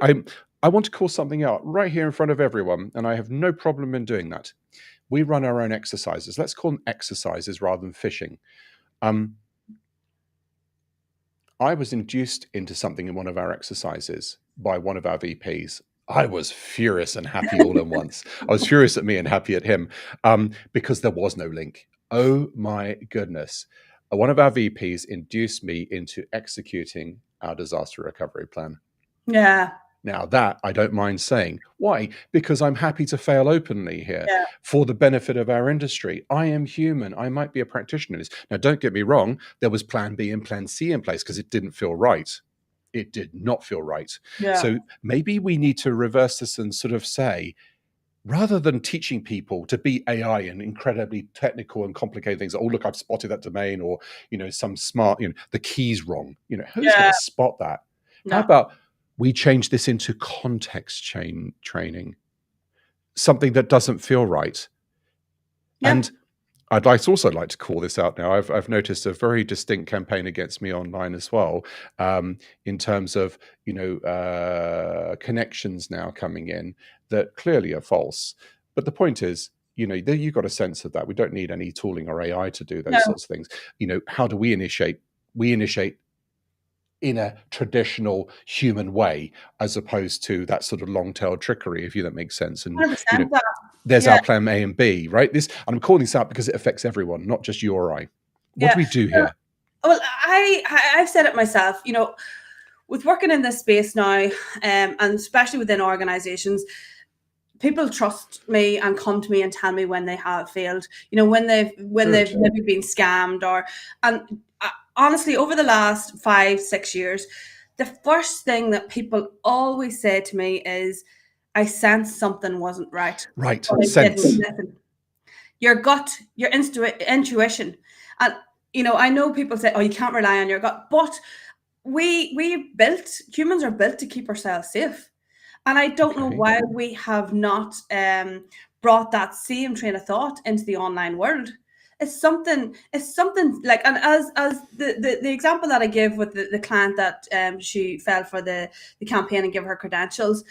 Speaker 1: I want to call something out right here in front of everyone, and I have no problem in doing that. We run our own exercises. Let's call them exercises rather than phishing. I was induced into something in one of our exercises by one of our VPs. I was furious and happy all at once. I was furious at me and happy at him, because there was no link. Oh my goodness. One of our VPs induced me into executing our disaster recovery plan.
Speaker 2: Yeah.
Speaker 1: Now, that I don't mind saying. Why? Because I'm happy to fail openly here
Speaker 2: Yeah.
Speaker 1: for the benefit of our industry. I am human. I might be a practitioner in this. Now, don't get me wrong, there was plan B and plan C in place because it didn't feel right. It did not feel right.
Speaker 2: Yeah.
Speaker 1: So maybe we need to reverse this and sort of say, rather than teaching people to be AI and incredibly technical and complicated things, oh, look, I've spotted that domain, or, some smart, the key's wrong. Who's going
Speaker 2: Yeah.
Speaker 1: to spot that? How
Speaker 2: No.
Speaker 1: about we change this into context chain training, something that doesn't feel right?
Speaker 2: Yeah.
Speaker 1: And I'd also like to call this out now. I've noticed a very distinct campaign against me online as well, in terms of connections now coming in that clearly are false. But the point is, you've got a sense of that. We don't need any tooling or AI to do
Speaker 2: No.
Speaker 1: those sorts of things. How do we initiate? We initiate in a traditional human way, as opposed to that sort of long tail trickery, if that makes sense. And
Speaker 2: 100% that.
Speaker 1: there's
Speaker 2: Yeah.
Speaker 1: our plan A and B, right? I'm calling this out because it affects everyone, not just you or I. What
Speaker 2: Yeah.
Speaker 1: do we do here?
Speaker 2: Well, I've said it myself, with working in this space now, and especially within organizations, people trust me and come to me and tell me when they have failed, when they've maybe been scammed, and honestly, over the last 5-6 years, the first thing that people always say to me is, I sensed something wasn't right.
Speaker 1: Right.
Speaker 2: But I didn't
Speaker 1: Sense.
Speaker 2: listen. Your gut, your intuition. And I know people say, oh, you can't rely on your gut, but humans are built to keep ourselves safe. And I don't know
Speaker 1: Okay.
Speaker 2: why we have not brought that same train of thought into the online world. It's something like, and as the example that I give with the client that she fell for the campaign and give her credentials,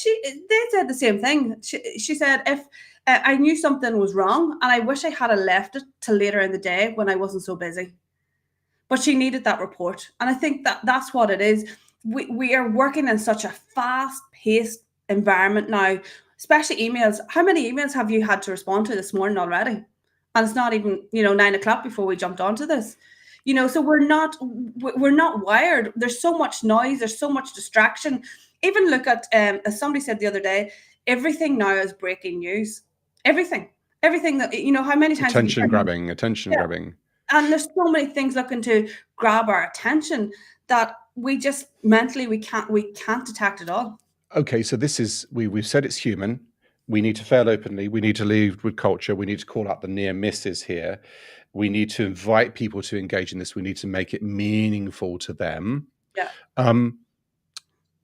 Speaker 2: they said the same thing. She said, if I knew something was wrong and I wish I had left it till later in the day when I wasn't so busy. But she needed that report. And I think that that's what it is. We are working in such a fast-paced environment now, especially emails. How many emails have you had to respond to this morning already? And it's not even 9 o'clock before we jumped onto this. So we're not wired. There's so much noise. There's so much distraction. Even look at, as somebody said the other day, everything now is breaking news. Everything that how many times have you
Speaker 1: Attention
Speaker 2: heard?
Speaker 1: grabbing. Attention
Speaker 2: Yeah.
Speaker 1: grabbing.
Speaker 2: And there's so many things looking to grab our attention that we just mentally we can't detect it all.
Speaker 1: Okay, so this is we've said it's human. We need to fail openly. We need to lead with culture. We need to call out the near misses here. We need to invite people to engage in this. We need to make it meaningful to them.
Speaker 2: Yeah.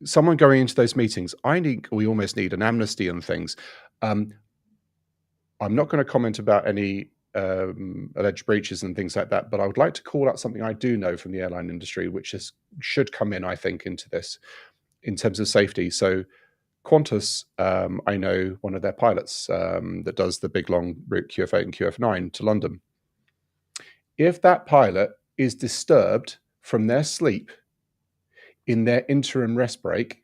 Speaker 1: Someone going into those meetings, we almost need an amnesty on things. I'm not going to comment about any alleged breaches and things like that, but I would like to call out something I do know from the airline industry, which should come in, I think, into this in terms of safety. So Qantas, I know one of their pilots that does the big long route QF8 and QF9 to London. If that pilot is disturbed from their sleep in their interim rest break,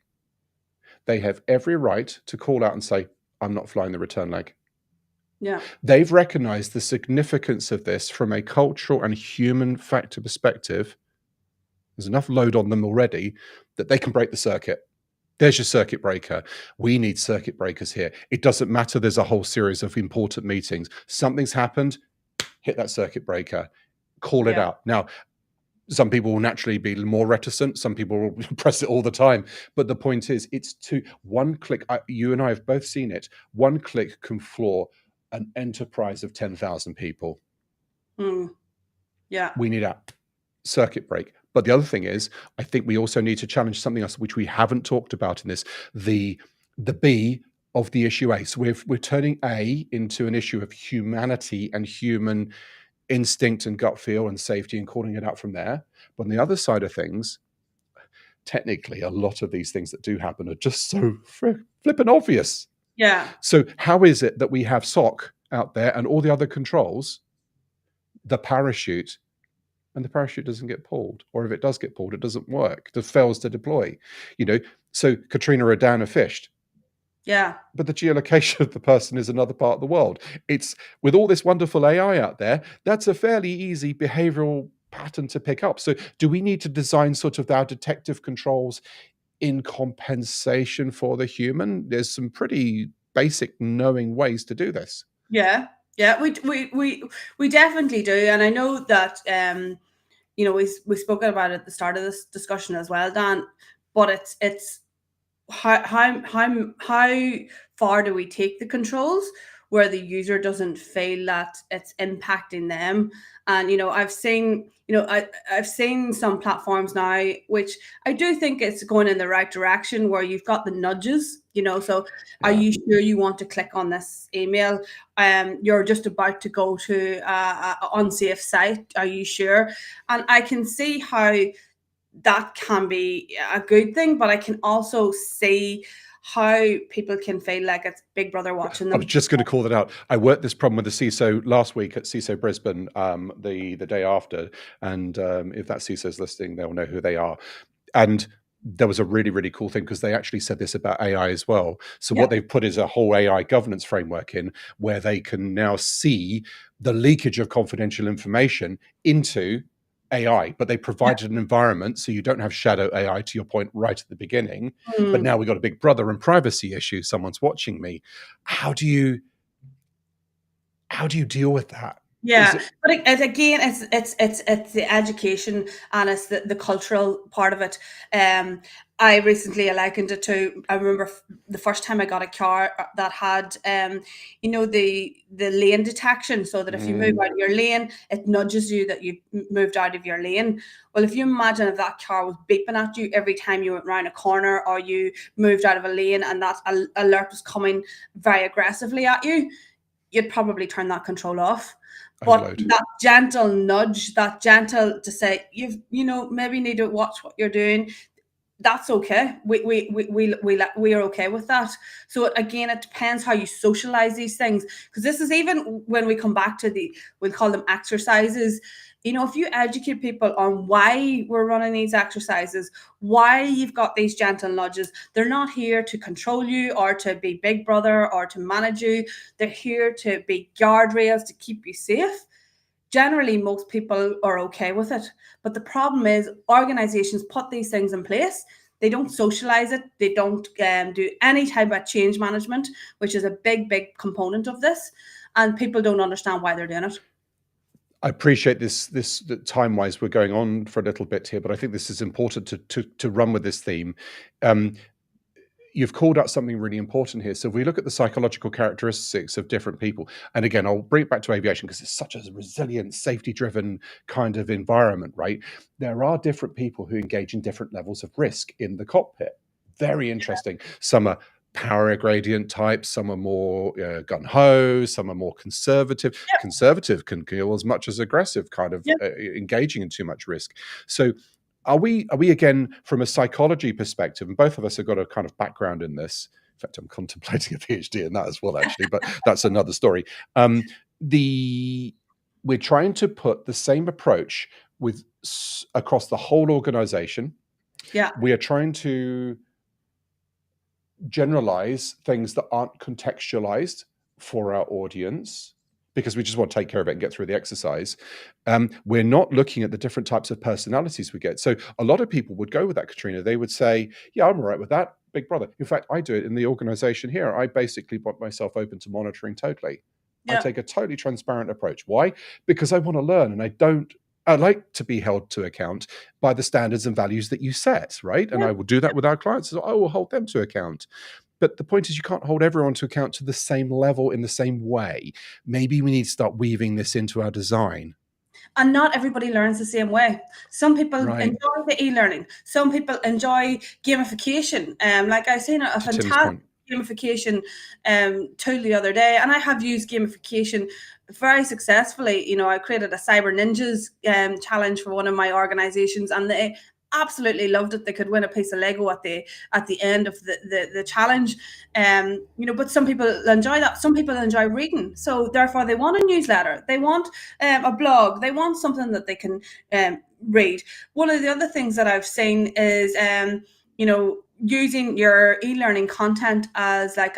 Speaker 1: they have every right to call out and say, I'm not flying the return leg.
Speaker 2: Yeah.
Speaker 1: They've recognized the significance of this from a cultural and human factor perspective. There's enough load on them already that they can break the circuit. There's your circuit breaker. We need circuit breakers here. It doesn't matter. There's a whole series of important meetings. Something's happened, hit that circuit breaker, call it out. Now, some people will naturally be more reticent. Some people will press it all the time. But the point is, it's one click. You and I have both seen it. One click can floor an enterprise of 10,000 people.
Speaker 2: Yeah.
Speaker 1: We need a circuit break. But the other thing is, I think we also need to challenge something else which we haven't talked about in this, the B of the issue A. So we're turning A into an issue of humanity and human instinct and gut feel and safety and calling it out from there. But on the other side of things, technically, a lot of these things that do happen are just so flippin' obvious.
Speaker 2: Yeah.
Speaker 1: So how is it that we have SOC out there and all the other controls, the parachute, and the parachute doesn't get pulled, or if it does get pulled, it doesn't work. It fails to deploy. So Caitriona are down or fished.
Speaker 2: Yeah.
Speaker 1: but the geolocation of the person is another part of the world. It's with all this wonderful AI out there, that's a fairly easy behavioral pattern to pick up. So do we need to design sort of our detective controls in compensation for the human? There's some pretty basic knowing ways to do this.
Speaker 2: Yeah. Yeah. We definitely do. And I know that we've spoken about it at the start of this discussion as well, Dan. But it's how far do we take the controls where the user doesn't feel that it's impacting them? And I've seen some platforms now which I do think it's going in the right direction, where you've got the nudges, so are
Speaker 1: Yeah.
Speaker 2: you sure you want to click on this email? You're just about to go to a unsafe site, are you sure? And I can see how that can be a good thing, but I can also see how people can feel like it's Big Brother watching
Speaker 1: I was
Speaker 2: them.
Speaker 1: just going to call that out. I worked this problem with the CISO last week at CISO Brisbane, the day after, and if that CISO is listening, they'll know who they are. And there was a really, really cool thing, because they actually said this about AI as well. So
Speaker 2: Yeah,
Speaker 1: what they've put is a whole AI governance framework in, where they can now see the leakage of confidential information into AI, but they
Speaker 2: yeah.
Speaker 1: provided an environment so you don't have shadow AI, to your point right at the beginning. But
Speaker 2: Mm.
Speaker 1: now we've got a Big Brother and privacy issue. Someone's watching me. How do you deal with that? Is
Speaker 2: Yeah,
Speaker 1: it
Speaker 2: but again, it's the education, and it's the cultural part of it. I recently likened it to. I remember the first time I got a car that had, the lane detection, so that if you move out of your lane, it nudges you that you moved out of your lane. Well, if you imagine if that car was beeping at you every time you went round a corner or you moved out of a lane, and that alert was coming very aggressively at you, you'd probably turn that control off. But
Speaker 1: overload?
Speaker 2: that gentle nudge, that gentle to say, maybe need to watch what you're doing, that's okay. We are okay with that. So again, it depends how you socialize these things, because this is even when we come back to we call them exercises. If you educate people on why we're running these exercises, why you've got these gentle nudges, they're not here to control you or to be Big Brother or to manage you. They're here to be guardrails to keep you safe. Generally, most people are okay with it. But the problem is, organizations put these things in place. They don't socialize it. They don't do any type of change management, which is a big, big component of this. And people don't understand why they're doing it.
Speaker 1: I appreciate this time wise we're going on for a little bit here, but I think this is important to run with this theme. Um, you've called out something really important here. So if we look at the psychological characteristics of different people, and again, I'll bring it back to aviation because it's such a resilient, safety-driven kind of environment, right? There are different people who engage in different levels of risk in the cockpit. Very interesting. Some are power gradient types, some are more gun-ho, some are more conservative.
Speaker 2: Yep.
Speaker 1: Conservative can feel as much as aggressive, kind of
Speaker 2: Yep.
Speaker 1: engaging in too much risk. So are we again, from a psychology perspective, and both of us have got a kind of background in this. In fact, I'm contemplating a PhD in that as well, actually, but that's another story. The We're trying to put the same approach with across the whole organization.
Speaker 2: Yeah.
Speaker 1: We are trying to generalize things that aren't contextualized for our audience, because we just want to take care of it and get through the exercise. We're not looking at the different types of personalities we get. So a lot of people would go with that, Caitriona. They would say, yeah, I'm all right with that, Big Brother. In fact, I do it in the organization here. I basically want myself open to monitoring totally. I
Speaker 2: Yeah.
Speaker 1: take a totally transparent approach. Why? Because I want to learn, and I like to be held to account by the standards and values that you set, right? And
Speaker 2: Yeah.
Speaker 1: I will do that with our clients. So I will hold them to account. But the point is, you can't hold everyone to account to the same level in the same way. Maybe we need to start weaving this into our design.
Speaker 2: And not everybody learns the same way. Some people
Speaker 1: Right.
Speaker 2: enjoy the e-learning. Some people enjoy gamification. Like I seen a
Speaker 1: To Tim's
Speaker 2: fantastic
Speaker 1: point.
Speaker 2: gamification tool the other day, and I have used gamification very successfully. I created a Cyber Ninjas challenge for one of my organizations, and they absolutely loved it. They could win a piece of Lego at the end of the challenge. But some people enjoy that. Some people enjoy reading, so therefore they want a newsletter. They want a blog. They want something that they can read. One of the other things that I've seen is using your e-learning content as like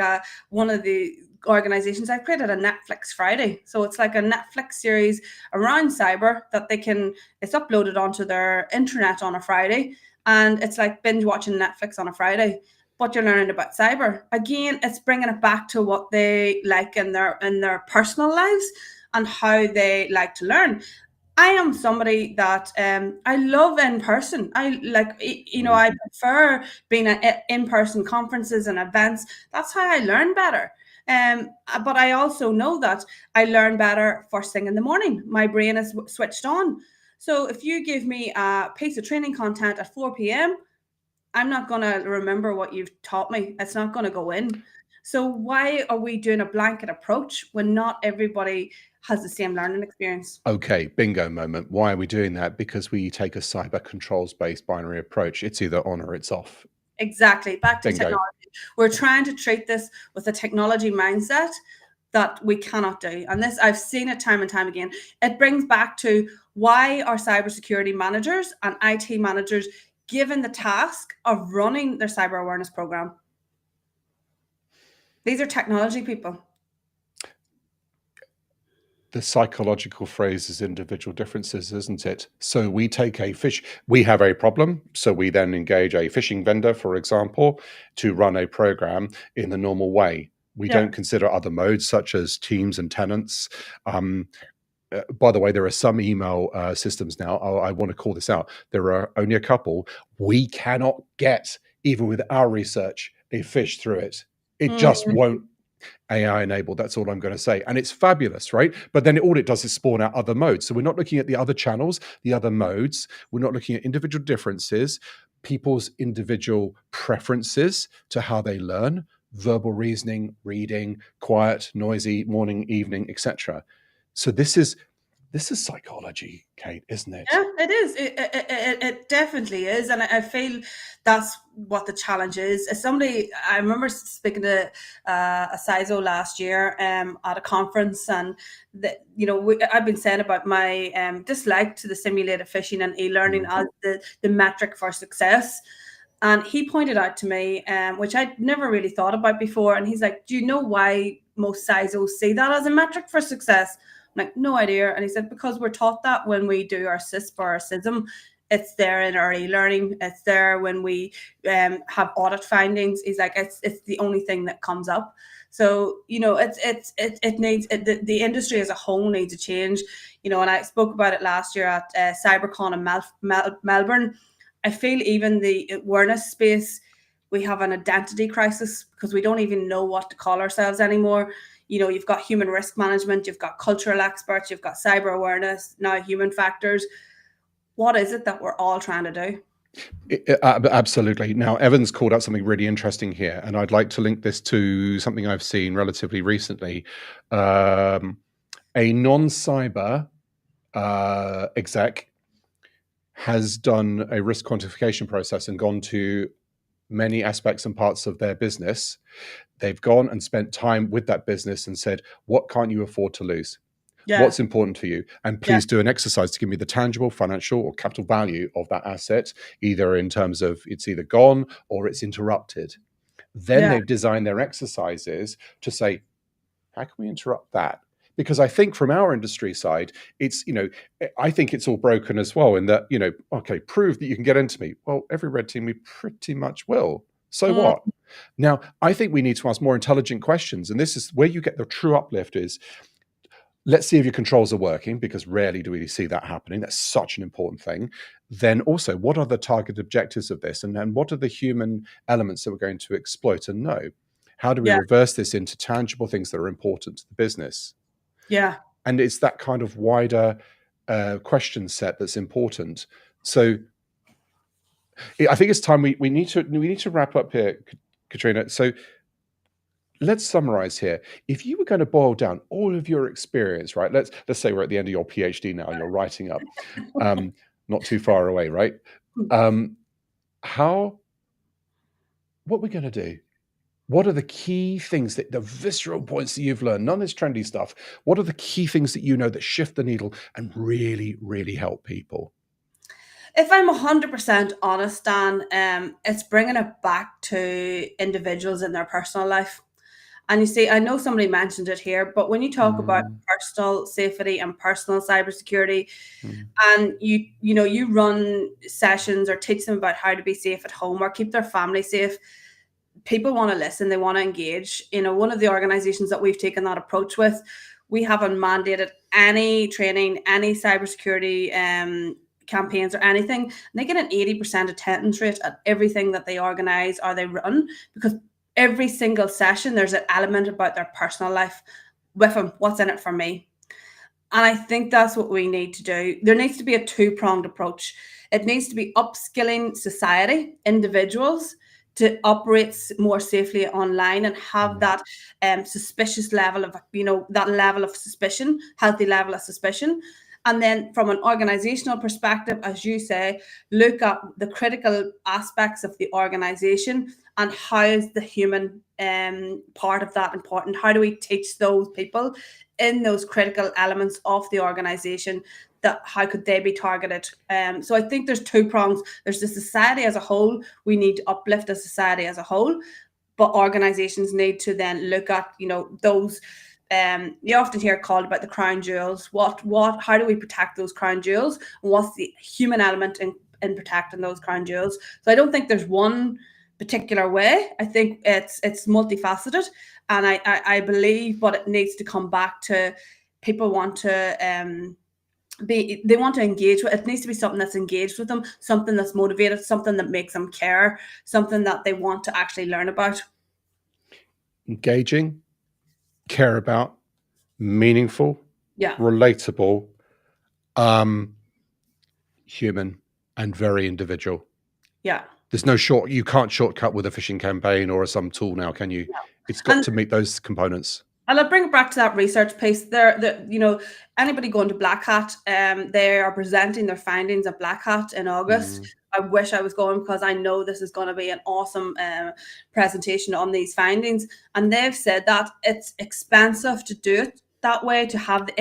Speaker 2: one of the organizations. I've created a Netflix Friday, so it's like a Netflix series around cyber that it's uploaded onto their internet on a Friday, and it's like binge watching Netflix on a Friday, but you're learning about cyber. Again, it's bringing it back to what they like in their personal lives and how they like to learn. I am somebody that I love in person. I like,
Speaker 1: Mm.
Speaker 2: I prefer being at in person conferences and events. That's how I learn better. But I also know that I learn better first thing in the morning. My brain is switched on. So if you give me a piece of training content at 4 p.m., I'm not going to remember what you've taught me. It's not going to go in. So why are we doing a blanket approach when not everybody has the same learning experience?
Speaker 1: Okay, bingo moment. Why are we doing that? Because we take a cyber controls based binary approach. It's either on or it's off.
Speaker 2: Exactly. Back to
Speaker 1: Bingo.
Speaker 2: technology. We're trying to treat this with a technology mindset that we cannot do. And this, I've seen it time and time again. It brings back to why are cybersecurity managers and IT managers given the task of running their cyber awareness program? These are technology people.
Speaker 1: The psychological phrase is individual differences, isn't it? So we have a problem. So we then engage a phishing vendor, for example, to run a program in the normal way. We
Speaker 2: Yeah.
Speaker 1: don't consider other modes such as teams and tenants. By the way, there are some email systems now. I want to call this out. There are only a couple. We cannot get, even with our research, a fish through it. It just
Speaker 2: Mm,
Speaker 1: won't. AI enabled. That's all I'm going to say. And it's fabulous, right? But then all it does is spawn out other modes. So we're not looking at the other channels, the other modes. We're not looking at individual differences, people's individual preferences to how they learn, verbal reasoning, reading, quiet, noisy, morning, evening, etc. So this is psychology, Kate, isn't it?
Speaker 2: yeah, it is. It definitely is, and I feel that's what the challenge is. As somebody, I remember speaking to a CISO last year at a conference, and I've been saying about my dislike to the simulated phishing and e-learning
Speaker 1: Mm.
Speaker 2: as the metric for success. And he pointed out to me, which I'd never really thought about before. And he's like, "Do you know why most CISOs see that as a metric for success?" I'm like, "No idea." And he said, "Because we're taught that when we do our CISP or our CISM, it's there in our e-learning. It's there when we have audit findings." He's like, "It's the only thing that comes up." So it needs the industry as a whole needs a change. And I spoke about it last year at CyberCon in Melbourne. I feel even the awareness space, we have an identity crisis because we don't even know what to call ourselves anymore. You've got human risk management, you've got cultural experts, you've got cyber awareness, now human factors. What is it that we're all trying to do?
Speaker 1: Absolutely. Now, Evan's called out something really interesting here, and I'd like to link this to something I've seen relatively recently. A non-cyber exec has done a risk quantification process and gone to many aspects and parts of their business. They've gone and spent time with that business and said, what can't you afford to lose?
Speaker 2: Yeah,
Speaker 1: What's important to you? And
Speaker 2: yeah,
Speaker 1: please do an exercise to give me the tangible financial or capital value of that asset, either in terms of it's either gone or it's interrupted. Then
Speaker 2: yeah,
Speaker 1: they've designed their exercises to say, how can we interrupt that? Because I think from our industry side, it's, I think it's all broken as well in that, okay, prove that you can get into me. Well, every red team, we pretty much will. So
Speaker 2: mm,
Speaker 1: what? Now, I think we need to ask more intelligent questions. And this is where you get the true uplift is, let's see if your controls are working, because rarely do we see that happening. That's such an important thing. Then also, what are the target objectives of this? And then what are the human elements that we're going to exploit and know? How do we
Speaker 2: yeah,
Speaker 1: reverse this into tangible things that are important to the business?
Speaker 2: yeah.
Speaker 1: And it's that kind of wider question set that's important. So I think it's time we need to wrap up here, Caitriona. So let's summarize here. If you were going to boil down all of your experience, right? Let's say we're at the end of your PhD now, and you're writing up, not too far away, right? How? What we're going to do? What are the key things the visceral points that you've learned? None of this trendy stuff. What are the key things that you know that shift the needle and really, really help people?
Speaker 2: If I'm 100% honest, Dan, it's bringing it back to individuals in their personal life. And you see, I know somebody mentioned it here, but when you talk about
Speaker 1: Mm,
Speaker 2: personal safety and personal cybersecurity,
Speaker 1: mm,
Speaker 2: and you run sessions or teach them about how to be safe at home or keep their family safe, people want to listen, they want to engage. One of the organizations that we've taken that approach with, we haven't mandated any training, any cybersecurity campaigns or anything. And they get an 80% attendance rate at everything that they organize or they run, because every single session there's an element about their personal life with them. What's in it for me? And I think that's what we need to do. There needs to be a two-pronged approach. It needs to be upskilling society, individuals, to operate more safely online and have
Speaker 1: mm,
Speaker 2: that suspicious level of, that level of suspicion, healthy level of suspicion. And then from an organizational perspective, as you say, look at the critical aspects of the organization and how is the human part of that important? How do we teach those people in those critical elements of the organization, that how could they be targeted? So I think there's two prongs. There's the society as a whole. We need to uplift the society as a whole, but organizations need to then look at those. You often hear called about the crown jewels. How do we protect those crown jewels? What's the human element in protecting those crown jewels? So I don't think there's one particular way. I think it's multifaceted, and I believe, but it needs to come back to people want to they want to engage with it. Needs to be something that's engaged with them, something that's motivated, something that makes them care, something that they want to actually learn about.
Speaker 1: engaging, care about, meaningful,
Speaker 2: Yeah,
Speaker 1: relatable, um, human, and very individual.
Speaker 2: yeah,
Speaker 1: There's you can't shortcut with a phishing campaign or some tool now, can you?
Speaker 2: yeah.
Speaker 1: It's got
Speaker 2: And
Speaker 1: to meet those components.
Speaker 2: I'll bring it back to that research piece. Anybody going to Black Hat, they are presenting their findings at Black Hat in August.
Speaker 1: Mm,
Speaker 2: I wish I was going, because I know this is going to be an awesome presentation on these findings. And they've said that it's expensive to do it that way, to have the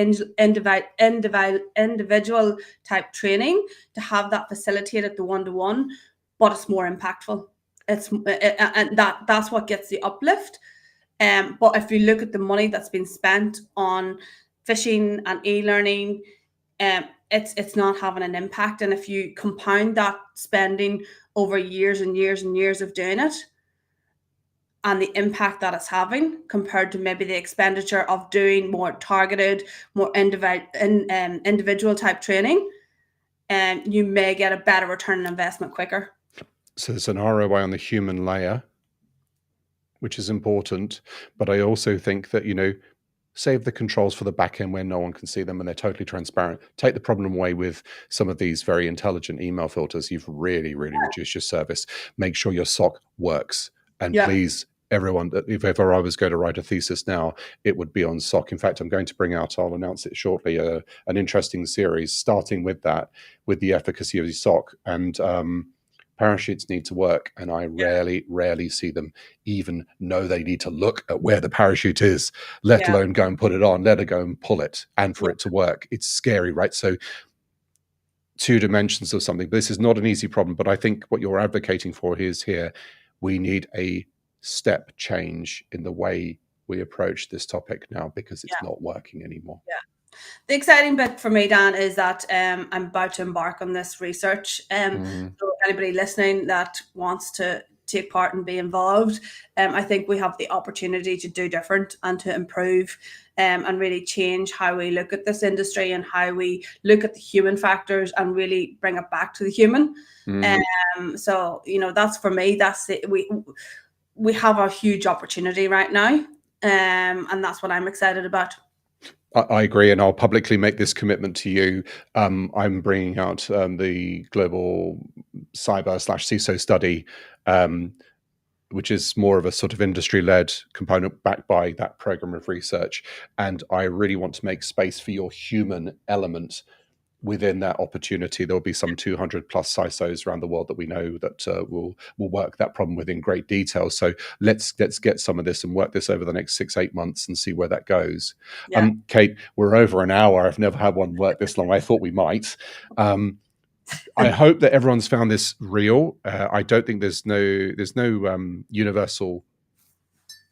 Speaker 2: individual type training, to have that facilitated the one-to-one, but it's more impactful. And that's what gets the uplift. But if you look at the money that's been spent on phishing and e-learning, it's not having an impact. And if you compound that spending over years and years and years of doing it, and the impact that it's having compared to maybe the expenditure of doing more targeted, more individual type training, you may get a better return on investment quicker.
Speaker 1: so there's an ROI on the human layer, which is important. But I also think that, save the controls for the back end where no one can see them and they're totally transparent. Take the problem away with some of these very intelligent email filters. You've really, really reduced your service. Make sure your SOC works. And
Speaker 2: Yeah,
Speaker 1: please, everyone, if ever I was going to write a thesis now, it would be on SOC. In fact, I'm going to bring out, I'll announce it shortly, an interesting series starting with that, with the efficacy of the SOC. And parachutes need to work, and I
Speaker 2: yeah,
Speaker 1: rarely see them even know they need to look at where the parachute is, let
Speaker 2: yeah,
Speaker 1: alone go and put it on, let her go and pull it, and for
Speaker 2: yeah,
Speaker 1: it to work. It's scary, right? So two dimensions of something. But this is not an easy problem, but I think what you're advocating for is here, we need a step change in the way we approach this topic now, because it's
Speaker 2: yeah.
Speaker 1: not working anymore.
Speaker 2: The exciting bit for me, Dan, is that I'm about to embark on this research.
Speaker 1: Mm,
Speaker 2: So anybody listening that wants to take part and be involved, I think we have the opportunity to do different and to improve, and really change how we look at this industry and how we look at the human factors and really bring it back to the human.
Speaker 1: mm.
Speaker 2: So that's for me. That's it. We have a huge opportunity right now, and that's what I'm excited about.
Speaker 1: I agree, and I'll publicly make this commitment to you. I'm bringing out the global cyber/CISO study, um, which is more of a sort of industry-led component backed by that program of research. And I really want to make space for your human element within that opportunity. There'll be some 200 plus CISOs around the world that we know that will work that problem with in great detail. So let's get some of this and work this over the next 6-8 months and see where that goes.
Speaker 2: Yeah.
Speaker 1: Kate, we're over an hour. I've never had one work this long. I thought we might. I hope that everyone's found this real. I don't think there's no universal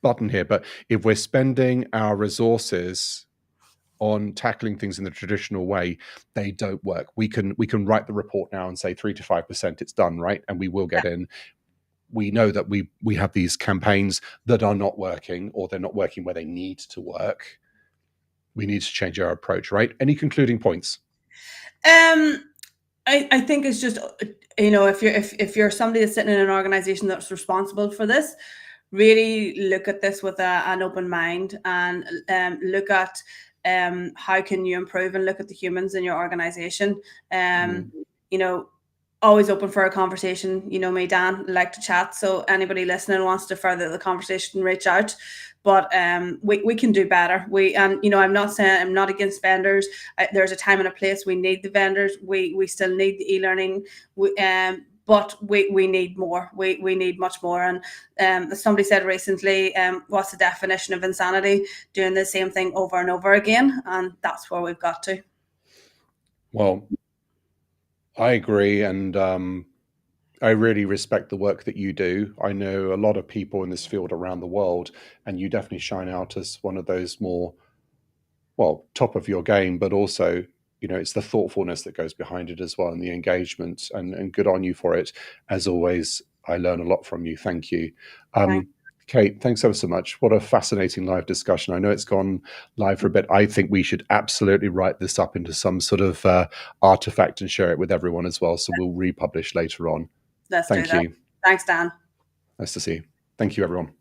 Speaker 1: button here, but if we're spending our resources on tackling things in the traditional way, they don't work. We can write the report now and say 3 to 5% it's done, right? And we will get in. We know that we have these campaigns that are not working, or they're not working where they need to work. We need to change our approach, right? Any concluding points?
Speaker 2: I think it's just, if you're somebody that's sitting in an organization that's responsible for this, really look at this with an open mind, and look at how can you improve, and look at the humans in your organization. You know, always open for a conversation. You know me, Dan, like to chat. So anybody listening wants to further the conversation, reach out. But we can do better. I'm not saying I'm not against vendors. There's a time and a place. We need the vendors. We still need the e-learning. But we need more. We need much more. And as somebody said recently, what's the definition of insanity? Doing the same thing over and over again. And that's where we've got to.
Speaker 1: Well, I agree, and I really respect the work that you do. I know a lot of people in this field around the world, and you definitely shine out as one of those more, well, top of your game, but also, it's the thoughtfulness that goes behind it as well, and the engagement, and good on you for it. As always, I learn a lot from you. Thank you. Kate, thanks ever so much. What a fascinating live discussion. I know it's gone live for a bit. I think we should absolutely write this up into some sort of artifact and share it with everyone as well. So we'll republish later on.
Speaker 2: Let's do that.
Speaker 1: Thank you.
Speaker 2: Thanks, Dan.
Speaker 1: Nice to see you. Thank you, everyone.